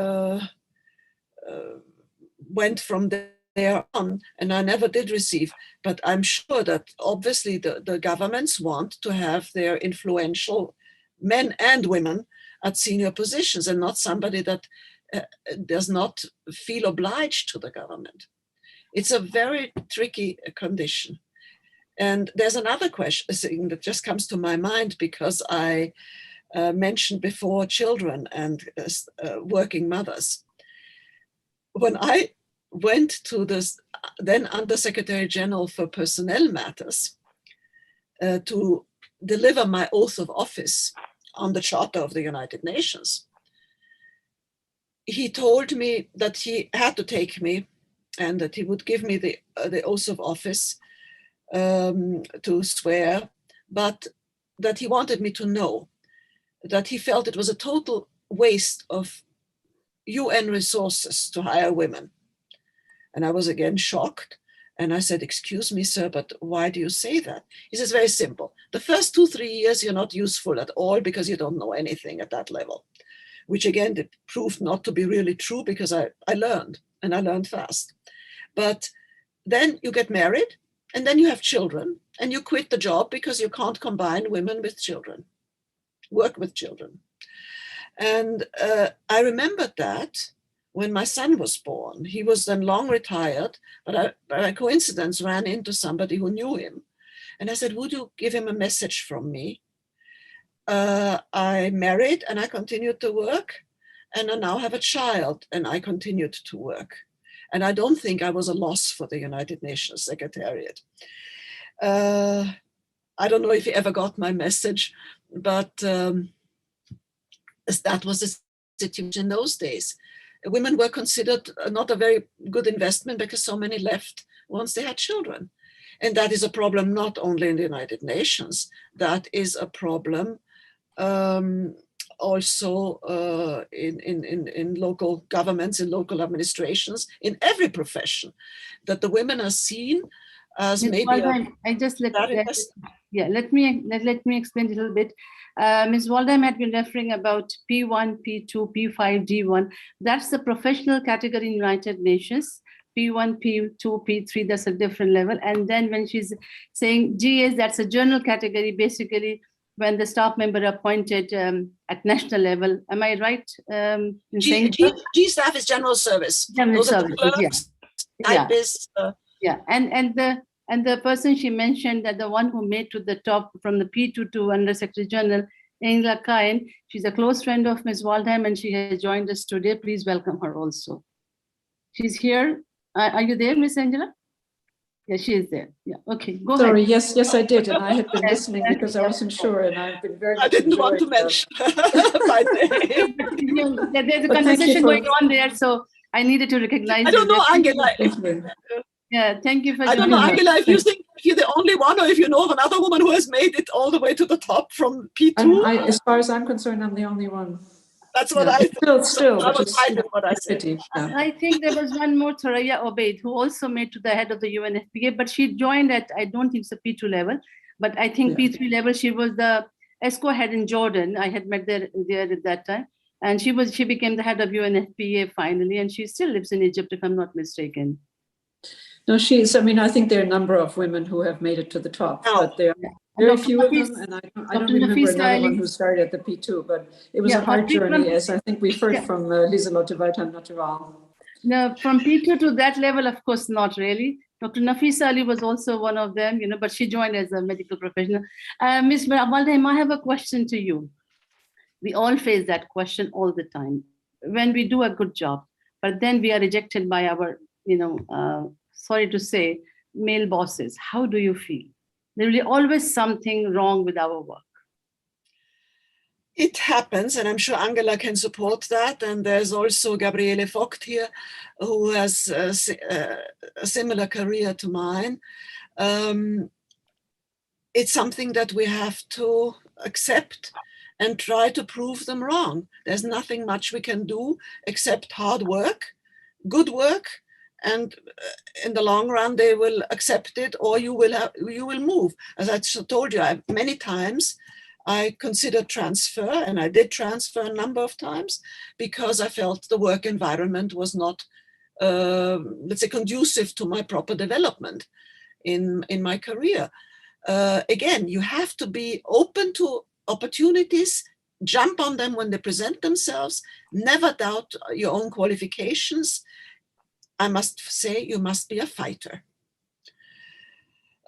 went from there on, and I never did receive. But I'm sure that obviously the governments want to have their influential men and women at senior positions, and not somebody that does not feel obliged to the government. It's a very tricky condition. And there's another question that just comes to my mind, because I mentioned before children and working mothers. When I went to the then Undersecretary General for Personnel Matters to deliver my oath of office on the Charter of the United Nations, he told me that he had to take me and that he would give me the oath of office to swear, but that he wanted me to know that he felt it was a total waste of UN resources to hire women. And I was again shocked. And I said, excuse me, sir, but why do you say that? He says, very simple. The first 2-3 years, you're not useful at all because you don't know anything at that level, which again, it proved not to be really true because I learned, and I learned fast. But then you get married, and then you have children, and you quit the job because you can't combine women with children, work with children. And I remembered that when my son was born. He was then long retired, but I, by coincidence, ran into somebody who knew him. And I said, would you give him a message from me? I married and I continued to work, and I now have a child and I continued to work. And I don't think I was a loss for the United Nations Secretariat. I don't know if he ever got my message, but that was the situation in those days. Women were considered not a very good investment because so many left once they had children. And that is a problem not only in the United Nations, that is a problem also in local governments, in local administrations, in every profession, that the women are seen as Ms. maybe Waldheim, let me explain a little bit. Ms. Waldheim had been referring about P1, P2, P5, D1. That's the professional category in United Nations. P1, P2, P3, that's a different level. And then when she's saying GS, that's a general category, basically when the staff member appointed at national level. Am I right in saying G staff is general service. General Those services, are the clerks, typists. And the person she mentioned, that the one who made to the top from the P2 to Under Secretary General, Angela Kain, she's a close friend of Ms. Waldheim and she has joined us today. Please welcome her also. She's here. Are you there, Miss Angela? Yeah, she is there. Yeah, okay, go ahead. Sorry, yes, I did. And I had been listening because I wasn't sure, and I've been very much I didn't want to mention my name. There's a conversation going on there, so I needed to recognize I don't know, Angela. Yeah, thank you for I don't know, Angela, if you think you're the only one or if you know of another woman who has made it all the way to the top from P2. As far as I'm concerned, I'm the only one. That's what I thought. Still, I was hiding what I said. I think there was one more, Thoraya Obaid, who also made to the head of the UNFPA, but she joined at, I don't think it's a P2 level, but I think P3 level. She was the ESCO head in Jordan. I had met there at that time. And she became the head of UNFPA finally, and she still lives in Egypt, if I'm not mistaken. No, I think there are a number of women who have made it to the top, but there are very few of them, and I don't remember another one who started at the P2, but it was a hard journey, as I think we've heard from Lieselotte Weidheim-Natural. No, from P2 to that level, of course, not really. Dr. Nafisa Ali was also one of them, but she joined as a medical professional. Ms. Waldheim, I have a question to you. We all face that question all the time. When we do a good job, but then we are rejected by our, sorry to say, male bosses, how do you feel? There will always something wrong with our work. It happens, and I'm sure Angela can support that. And there's also Gabriele Vogt here, who has a similar career to mine. It's something that we have to accept and try to prove them wrong. There's nothing much we can do except hard work, good work, and in the long run they will accept it, or you will move. As I told you, many times I considered transfer, and I did transfer a number of times because I felt the work environment was not, let's say, conducive to my proper development in my career. Again, you have to be open to opportunities, jump on them when they present themselves, never doubt your own qualifications. I must say, you must be a fighter.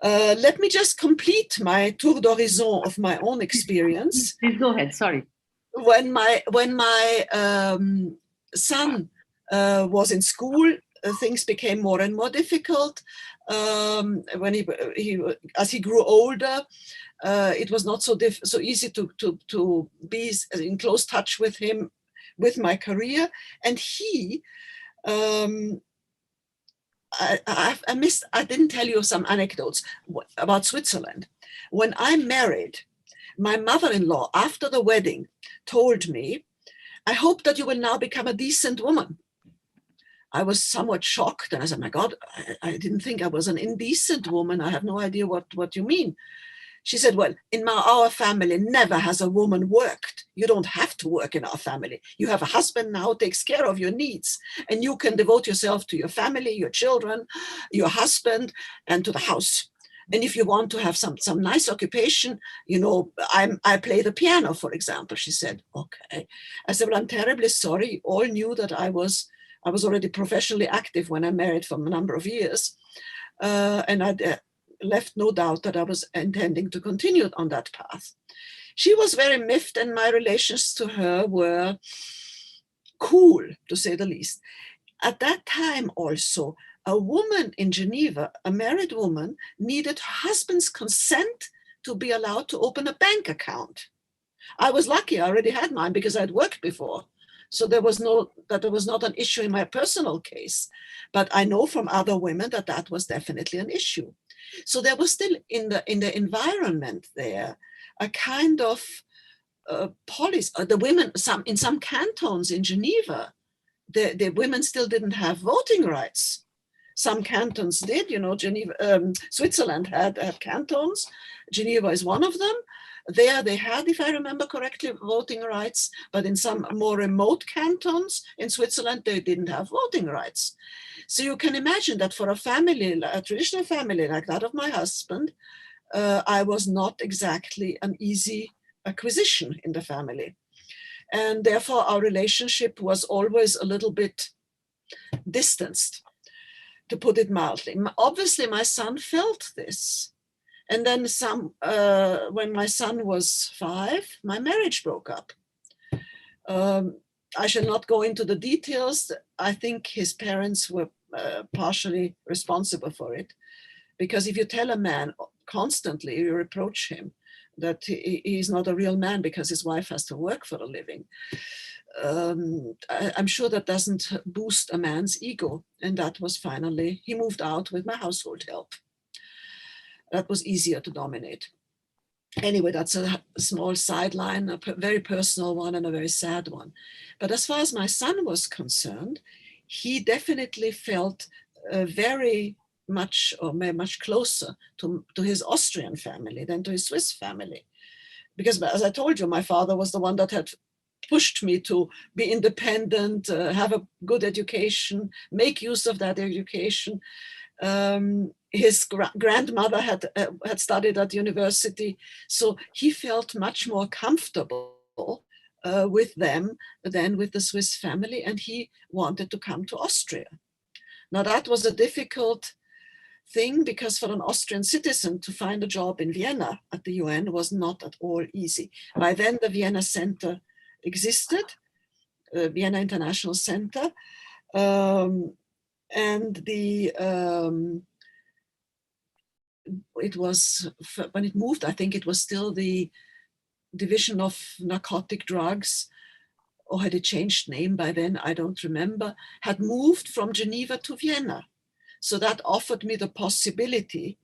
Let me just complete my tour d'horizon of my own experience. Please go ahead, sorry. When my son was in school, things became more and more difficult. When as he grew older, it was not so easy to be in close touch with him, with my career. And he, I didn't tell you some anecdotes about Switzerland. When I married, my mother-in-law, after the wedding, told me, I hope that you will now become a decent woman. I was somewhat shocked, and I said, my God, I didn't think I was an indecent woman. I have no idea what you mean. She said, well, in our family, never has a woman worked. You don't have to work in our family. You have a husband now who takes care of your needs, and you can devote yourself to your family, your children, your husband, and to the house. And if you want to have some nice occupation, you know, I play the piano, for example. She said, okay. I said, well, I'm terribly sorry. You all knew that I was already professionally active when I married for a number of years. And I left no doubt that I was intending to continue on that path. She was very miffed, and my relations to her were cool, to say the least. At that time also, a woman in Geneva, a married woman, needed her husband's consent to be allowed to open a bank account. I was lucky, I already had mine because I'd worked before. So there was not an issue in my personal case, but I know from other women that was definitely an issue. So there was still in the environment there a kind of policy. The women, in some cantons in Geneva, the women still didn't have voting rights. Some cantons did, you know. Geneva, Switzerland had cantons. Geneva is one of them. There they had, if I remember correctly, voting rights, but in some more remote cantons in Switzerland, they didn't have voting rights. So you can imagine that for a family, a traditional family like that of my husband, I was not exactly an easy acquisition in the family. And therefore our relationship was always a little bit distanced, to put it mildly. Obviously my son felt this. And then when my son was 5, my marriage broke up. I shall not go into the details. I think his parents were partially responsible for it. Because if you tell a man constantly, you reproach him that he's not a real man because his wife has to work for a living, I'm sure that doesn't boost a man's ego. And that was finally, he moved out with my household help. That was easier to dominate. Anyway, that's a small sideline, a very personal one and a very sad one. But as far as my son was concerned, he definitely felt very much closer to his Austrian family than to his Swiss family. Because as I told you, my father was the one that had pushed me to be independent, have a good education, make use of that education. His grandmother had studied at university, so he felt much more comfortable with them than with the Swiss family, and he wanted to come to Austria. Now that was a difficult thing because for an Austrian citizen to find a job in Vienna at the UN was not at all easy. By then the Vienna Center existed, Vienna International Center, and it was, when it moved, I think it was still the Division of Narcotic Drugs, or had it changed name by then, I don't remember, had moved from Geneva to Vienna. So that offered me the possibility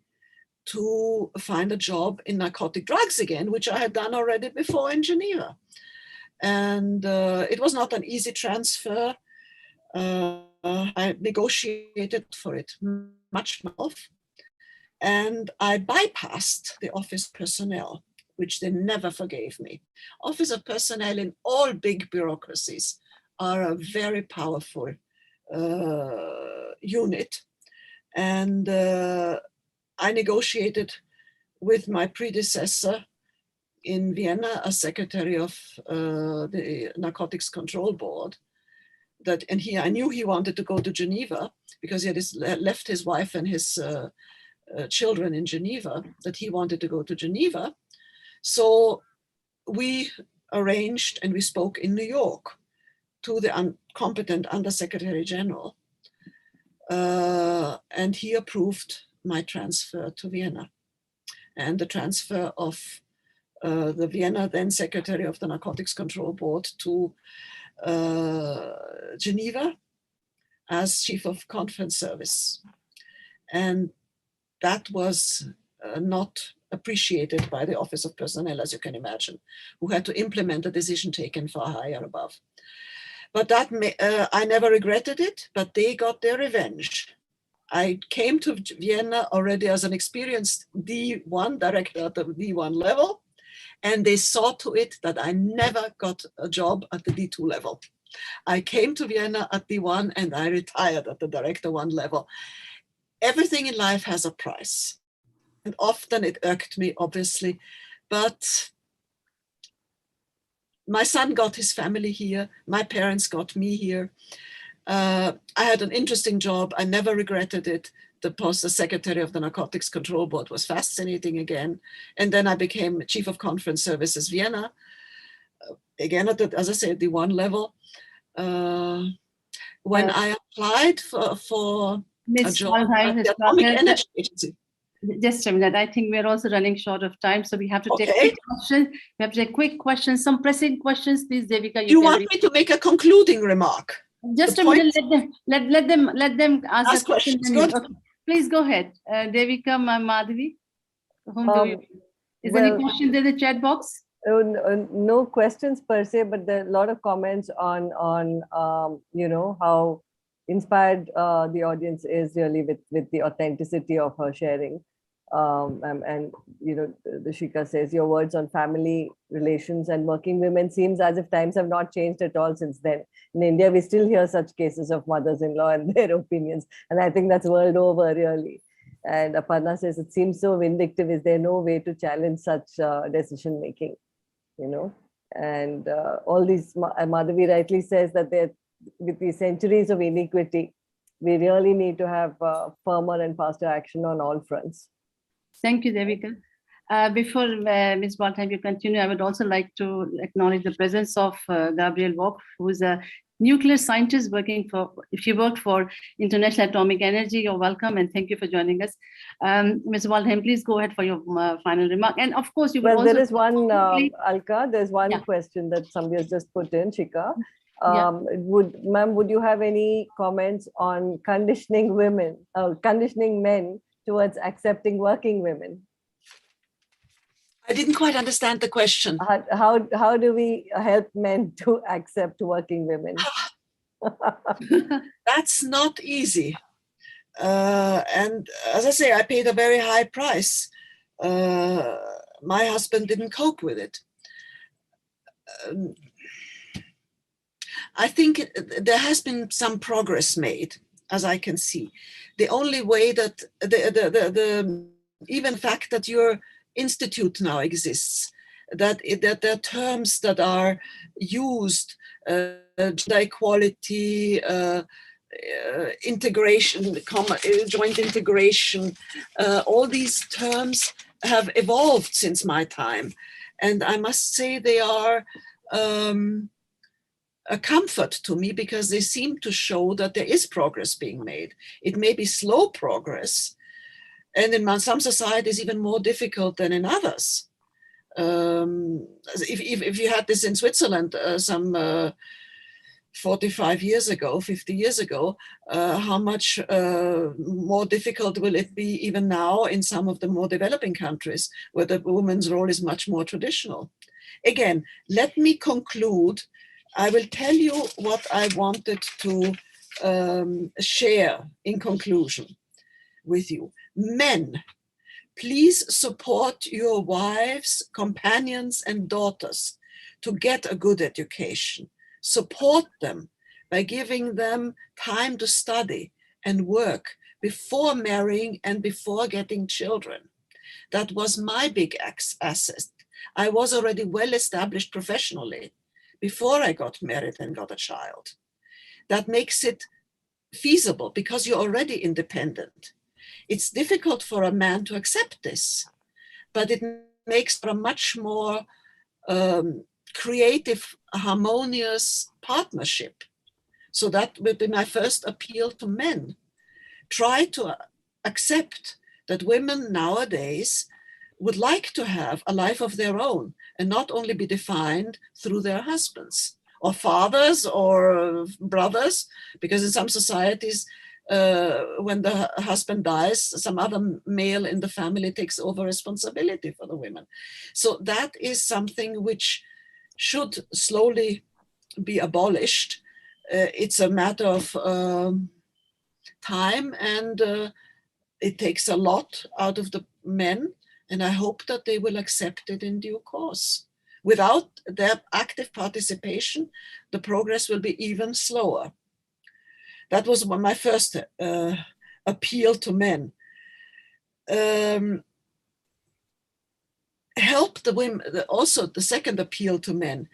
to find a job in narcotic drugs again, which I had done already before in Geneva. And it was not an easy transfer. I negotiated for it much more. And I bypassed the office personnel, which they never forgave me. Office of personnel in all big bureaucracies are a very powerful unit. And I negotiated with my predecessor in Vienna, as secretary of the Narcotics Control Board, and I knew he wanted to go to Geneva because he had left his wife and his children in Geneva, that he wanted to go to Geneva. So we arranged and we spoke in New York to the competent Undersecretary General, and he approved my transfer to Vienna and the transfer of the Vienna then Secretary of the Narcotics Control Board to Geneva as Chief of Conference Service. And that was not appreciated by the Office of Personnel, as you can imagine, who had to implement a decision taken far higher above. But that I never regretted it, but they got their revenge. I came to Vienna already as an experienced D1 director at the D1 level, and they saw to it that I never got a job at the D2 level. I came to Vienna at D1 and I retired at the director 1 level. Everything in life has a price. And often it irked me, obviously, but my son got his family here. My parents got me here. I had an interesting job. I never regretted it. The post as secretary of the Narcotics Control Board was fascinating again. And then I became chief of conference services Vienna, again at the, as I said, the 1 level. When I applied for a job at the Atomic Energy Agency. Just a minute. I think we're also running short of time, so we have to take quick questions. We have to take quick questions, some pressing questions, please, Devika. You want me to make a concluding remark? Just a minute. Let them ask questions. Good. Okay. Please go ahead, Devika, Madhavi. Whom do you? Is there any questions in the chat box? No questions per se, but there are a lot of comments on you know, how inspired the audience is really with the authenticity of her sharing. And you know, the Shika says, your words on family relations and working women seems as if times have not changed at all since then. In India, we still hear such cases of mothers-in-law and their opinions. And I think that's world over, really. And Aparna says, it seems so vindictive. Is there no way to challenge such decision-making? You know, and all these, Madhavi rightly says that with the centuries of inequity, we really need to have firmer and faster action on all fronts. Thank you, Devika. Before Ms. Waldheim, you continue, I would also like to acknowledge the presence of Gabriel Wok, who is a nuclear scientist working for, if you worked for International Atomic Energy, you're welcome and thank you for joining us. Ms. Waldheim, please go ahead for your final remark. And of course, you will also— there is one, Alka, there's one question that somebody has just put in, Shika. Ma'am, would you have any comments on conditioning men towards accepting working women? I didn't quite understand the question. How do we help men to accept working women? That's not easy. And as I say, I paid a very high price. My husband didn't cope with it. I think there has been some progress made, as I can see. The only way that the even fact that your institute now exists, that there are terms that are used, gender equality, integration, joint integration, all these terms have evolved since my time. And I must say they are a comfort to me because they seem to show that there is progress being made. It may be slow progress, and in some societies even more difficult than in others. If you had this in Switzerland some 45 years ago, 50 years ago, how much more difficult will it be even now in some of the more developing countries where the woman's role is much more traditional? Again, let me conclude. I will tell you what I wanted to share in conclusion with you. Men, please support your wives, companions, and daughters to get a good education. Support them by giving them time to study and work before marrying and before getting children. That was my big asset. I was already well established professionally before I got married and got a child. That makes it feasible because you're already independent. It's difficult for a man to accept this, but it makes for a much more creative, harmonious partnership. So that would be my first appeal to men. Try to accept that women nowadays would like to have a life of their own and not only be defined through their husbands or fathers or brothers, because in some societies, when the husband dies, some other male in the family takes over responsibility for the women. So that is something which should slowly be abolished. It's a matter of time, and it takes a lot out of the men, and I hope that they will accept it in due course. Without their active participation, the progress will be even slower. That was my first appeal to men. Help the women, also the second appeal to men,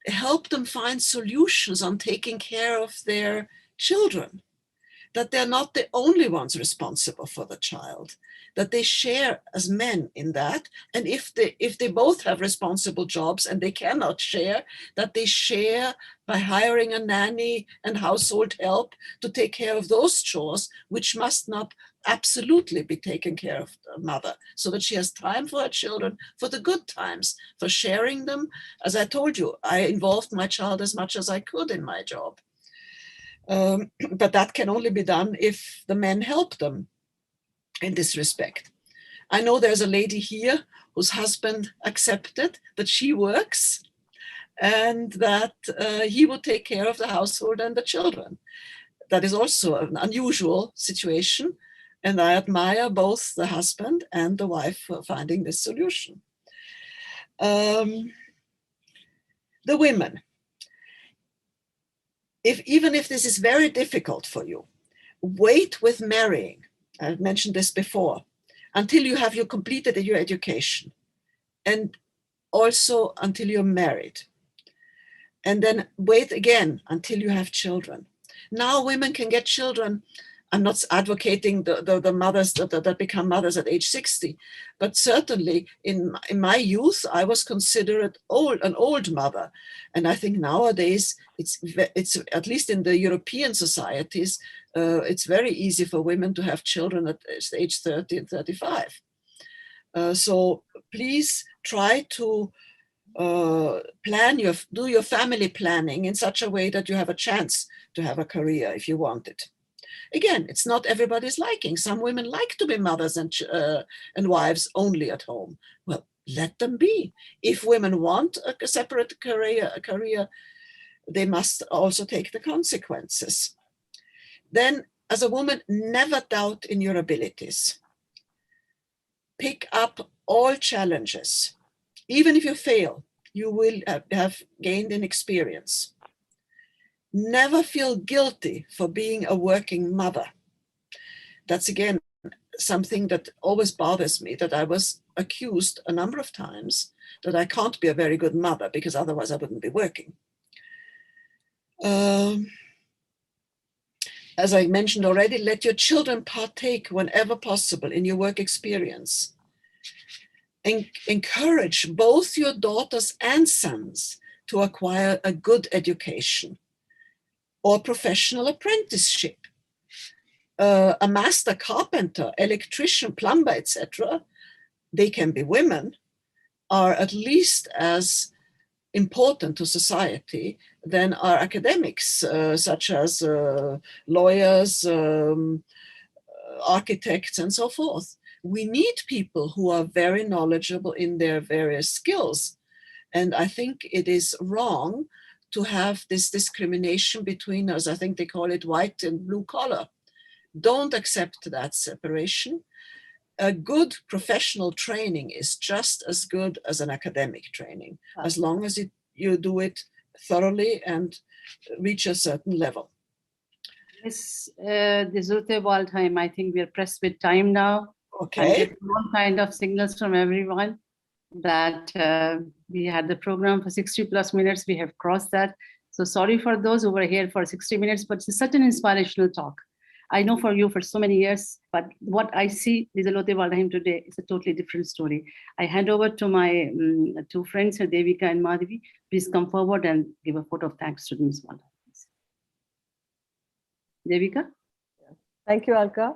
help them find solutions on taking care of their children, that they're not the only ones responsible for the child, that they share as men in that. And if they both have responsible jobs and they cannot share, that they share by hiring a nanny and household help to take care of those chores, which must not absolutely be taken care of the mother, so that she has time for her children, for the good times, for sharing them. As I told you, I involved my child as much as I could in my job. But that can only be done if the men help them in this respect. I know there's a lady here whose husband accepted that she works and that he would take care of the household and the children. That is also an unusual situation, and I admire both the husband and the wife for finding this solution. The women. Even if this is very difficult for you, wait with marrying. I've mentioned this before, until you have completed your education, and also until you're married. And then wait again until you have children. Now women can get children. I'm not advocating the mothers that become mothers at age 60, but certainly in my youth, I was considered an old mother. And I think nowadays, it's at least in the European societies, it's very easy for women to have children at age 30 and 35. So please try to do your family planning in such a way that you have a chance to have a career if you want it. Again, it's not everybody's liking. Some women like to be mothers and wives only at home. Well, let them be. If women want a separate career, they must also take the consequences. Then, as a woman, never doubt in your abilities. Pick up all challenges. Even if you fail, you will have gained in experience. Never feel guilty for being a working mother. That's again something that always bothers me, that I was accused a number of times that I can't be a very good mother because otherwise I wouldn't be working. As I mentioned already, let your children partake whenever possible in your work experience. Encourage both your daughters and sons to acquire a good education or professional apprenticeship. A master carpenter, electrician, plumber, etc., they can be women, are at least as important to society than are academics, such as lawyers, architects, and so forth. We need people who are very knowledgeable in their various skills. And I think it is wrong to have this discrimination between us. I think they call it white and blue collar. Don't accept that separation. A good professional training is just as good as an academic training, as long as you do it thoroughly and reach a certain level. Ms. Desute Waldheim, I think we are pressed with time now. Okay. And all kind of signals from everyone that we had the program for 60 plus minutes. We have crossed that. So sorry for those who were here for 60 minutes, but it's such an inspirational talk. I know for you for so many years, but what I see Liselotte Waldheim today is a totally different story. I hand over to my two friends, Devika and Madhavi. Please come forward and give a vote of thanks to Ms. Waldheim. Devika? Thank you, Alka.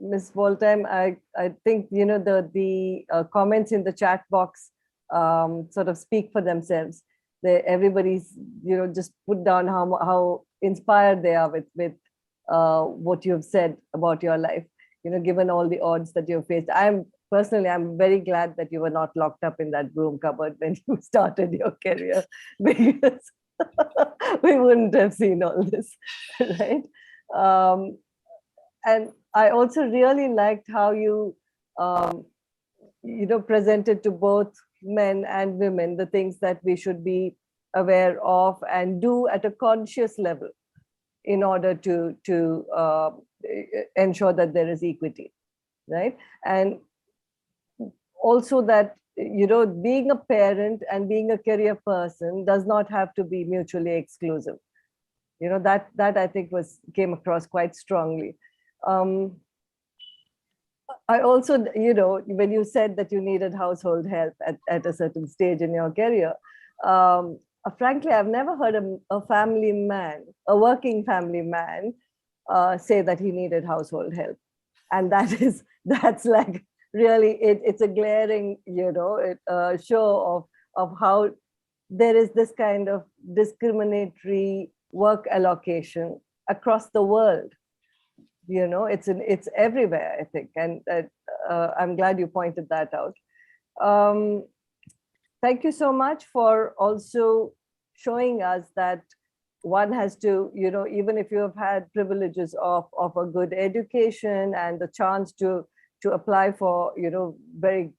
Ms. Waldheim, I think, you know, the comments in the chat box sort of speak for themselves. Everybody's, you know, just put down how inspired they are with what you have said about your life, you know, given all the odds that you've faced. I'm very glad that you were not locked up in that broom cupboard when you started your career, because we wouldn't have seen all this, right? And I also really liked how you, presented to both men and women the things that we should be aware of and do at a conscious level in order to ensure that there is equity, right? And also that, being a parent and being a career person does not have to be mutually exclusive. That I think came across quite strongly. I also, when you said that you needed household help at a certain stage in your career, frankly, I've never heard a family man, a working family man, say that he needed household help. And that's like really, it's a glaring, show of how there is this kind of discriminatory work allocation across the world. It's everywhere, I think, and I'm glad you pointed that out. Thank you so much for also showing us that one has to, even if you have had privileges of a good education and the chance to apply for, very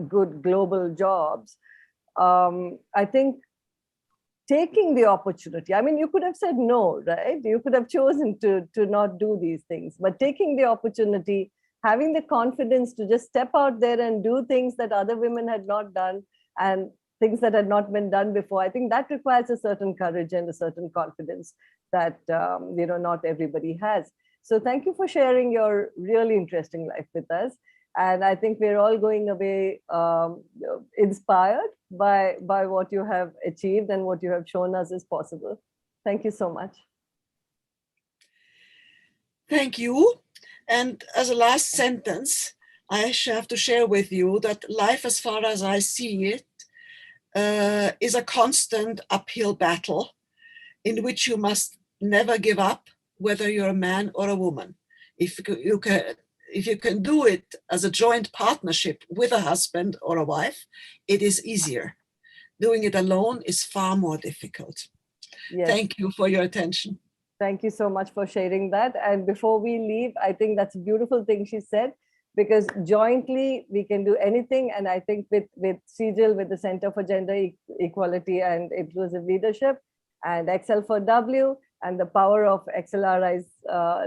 good global jobs, I think taking the opportunity, I mean, you could have said no, right? You could have chosen to not do these things, but taking the opportunity, having the confidence to just step out there and do things that other women had not done and things that had not been done before, I think that requires a certain courage and a certain confidence that, not everybody has. So thank you for sharing your really interesting life with us. And I think we're all going away inspired by what you have achieved and what you have shown us is possible. Thank you so much. Thank you. And as a last sentence, I have to share with you that life, as far as I see it, is a constant uphill battle in which you must never give up, whether you're a man or a woman. If you can do it as a joint partnership with a husband or a wife, it is easier. Doing it alone is far more difficult. Yes. Thank you for your attention. Thank you so much for sharing that. And before we leave, I think that's a beautiful thing she said, because jointly we can do anything. And I think with CGEIL, with the Center for Gender Equality and Inclusive Leadership, and XL4W, and the power of XLRI's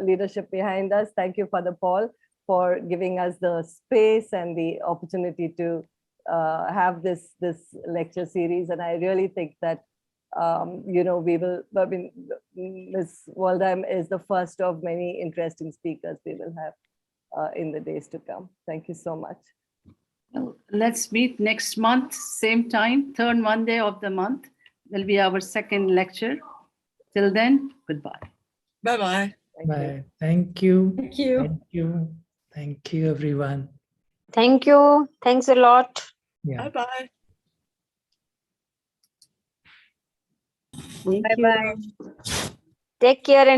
leadership behind us, thank you, Father Paul, for giving us the space and the opportunity to have this lecture series. And I really think that, we will, I mean, Ms. Waldheim is the first of many interesting speakers we will have in the days to come. Thank you so much. Well, let's meet next month, same time, third Monday of the month. Will be our second lecture. Till then, goodbye. Bye-bye. Bye. Thank you. Thank you. Thank you. Thank you, everyone. Thank you. Thanks a lot. Yeah. Bye-bye. Thank you. Bye-bye. Take care and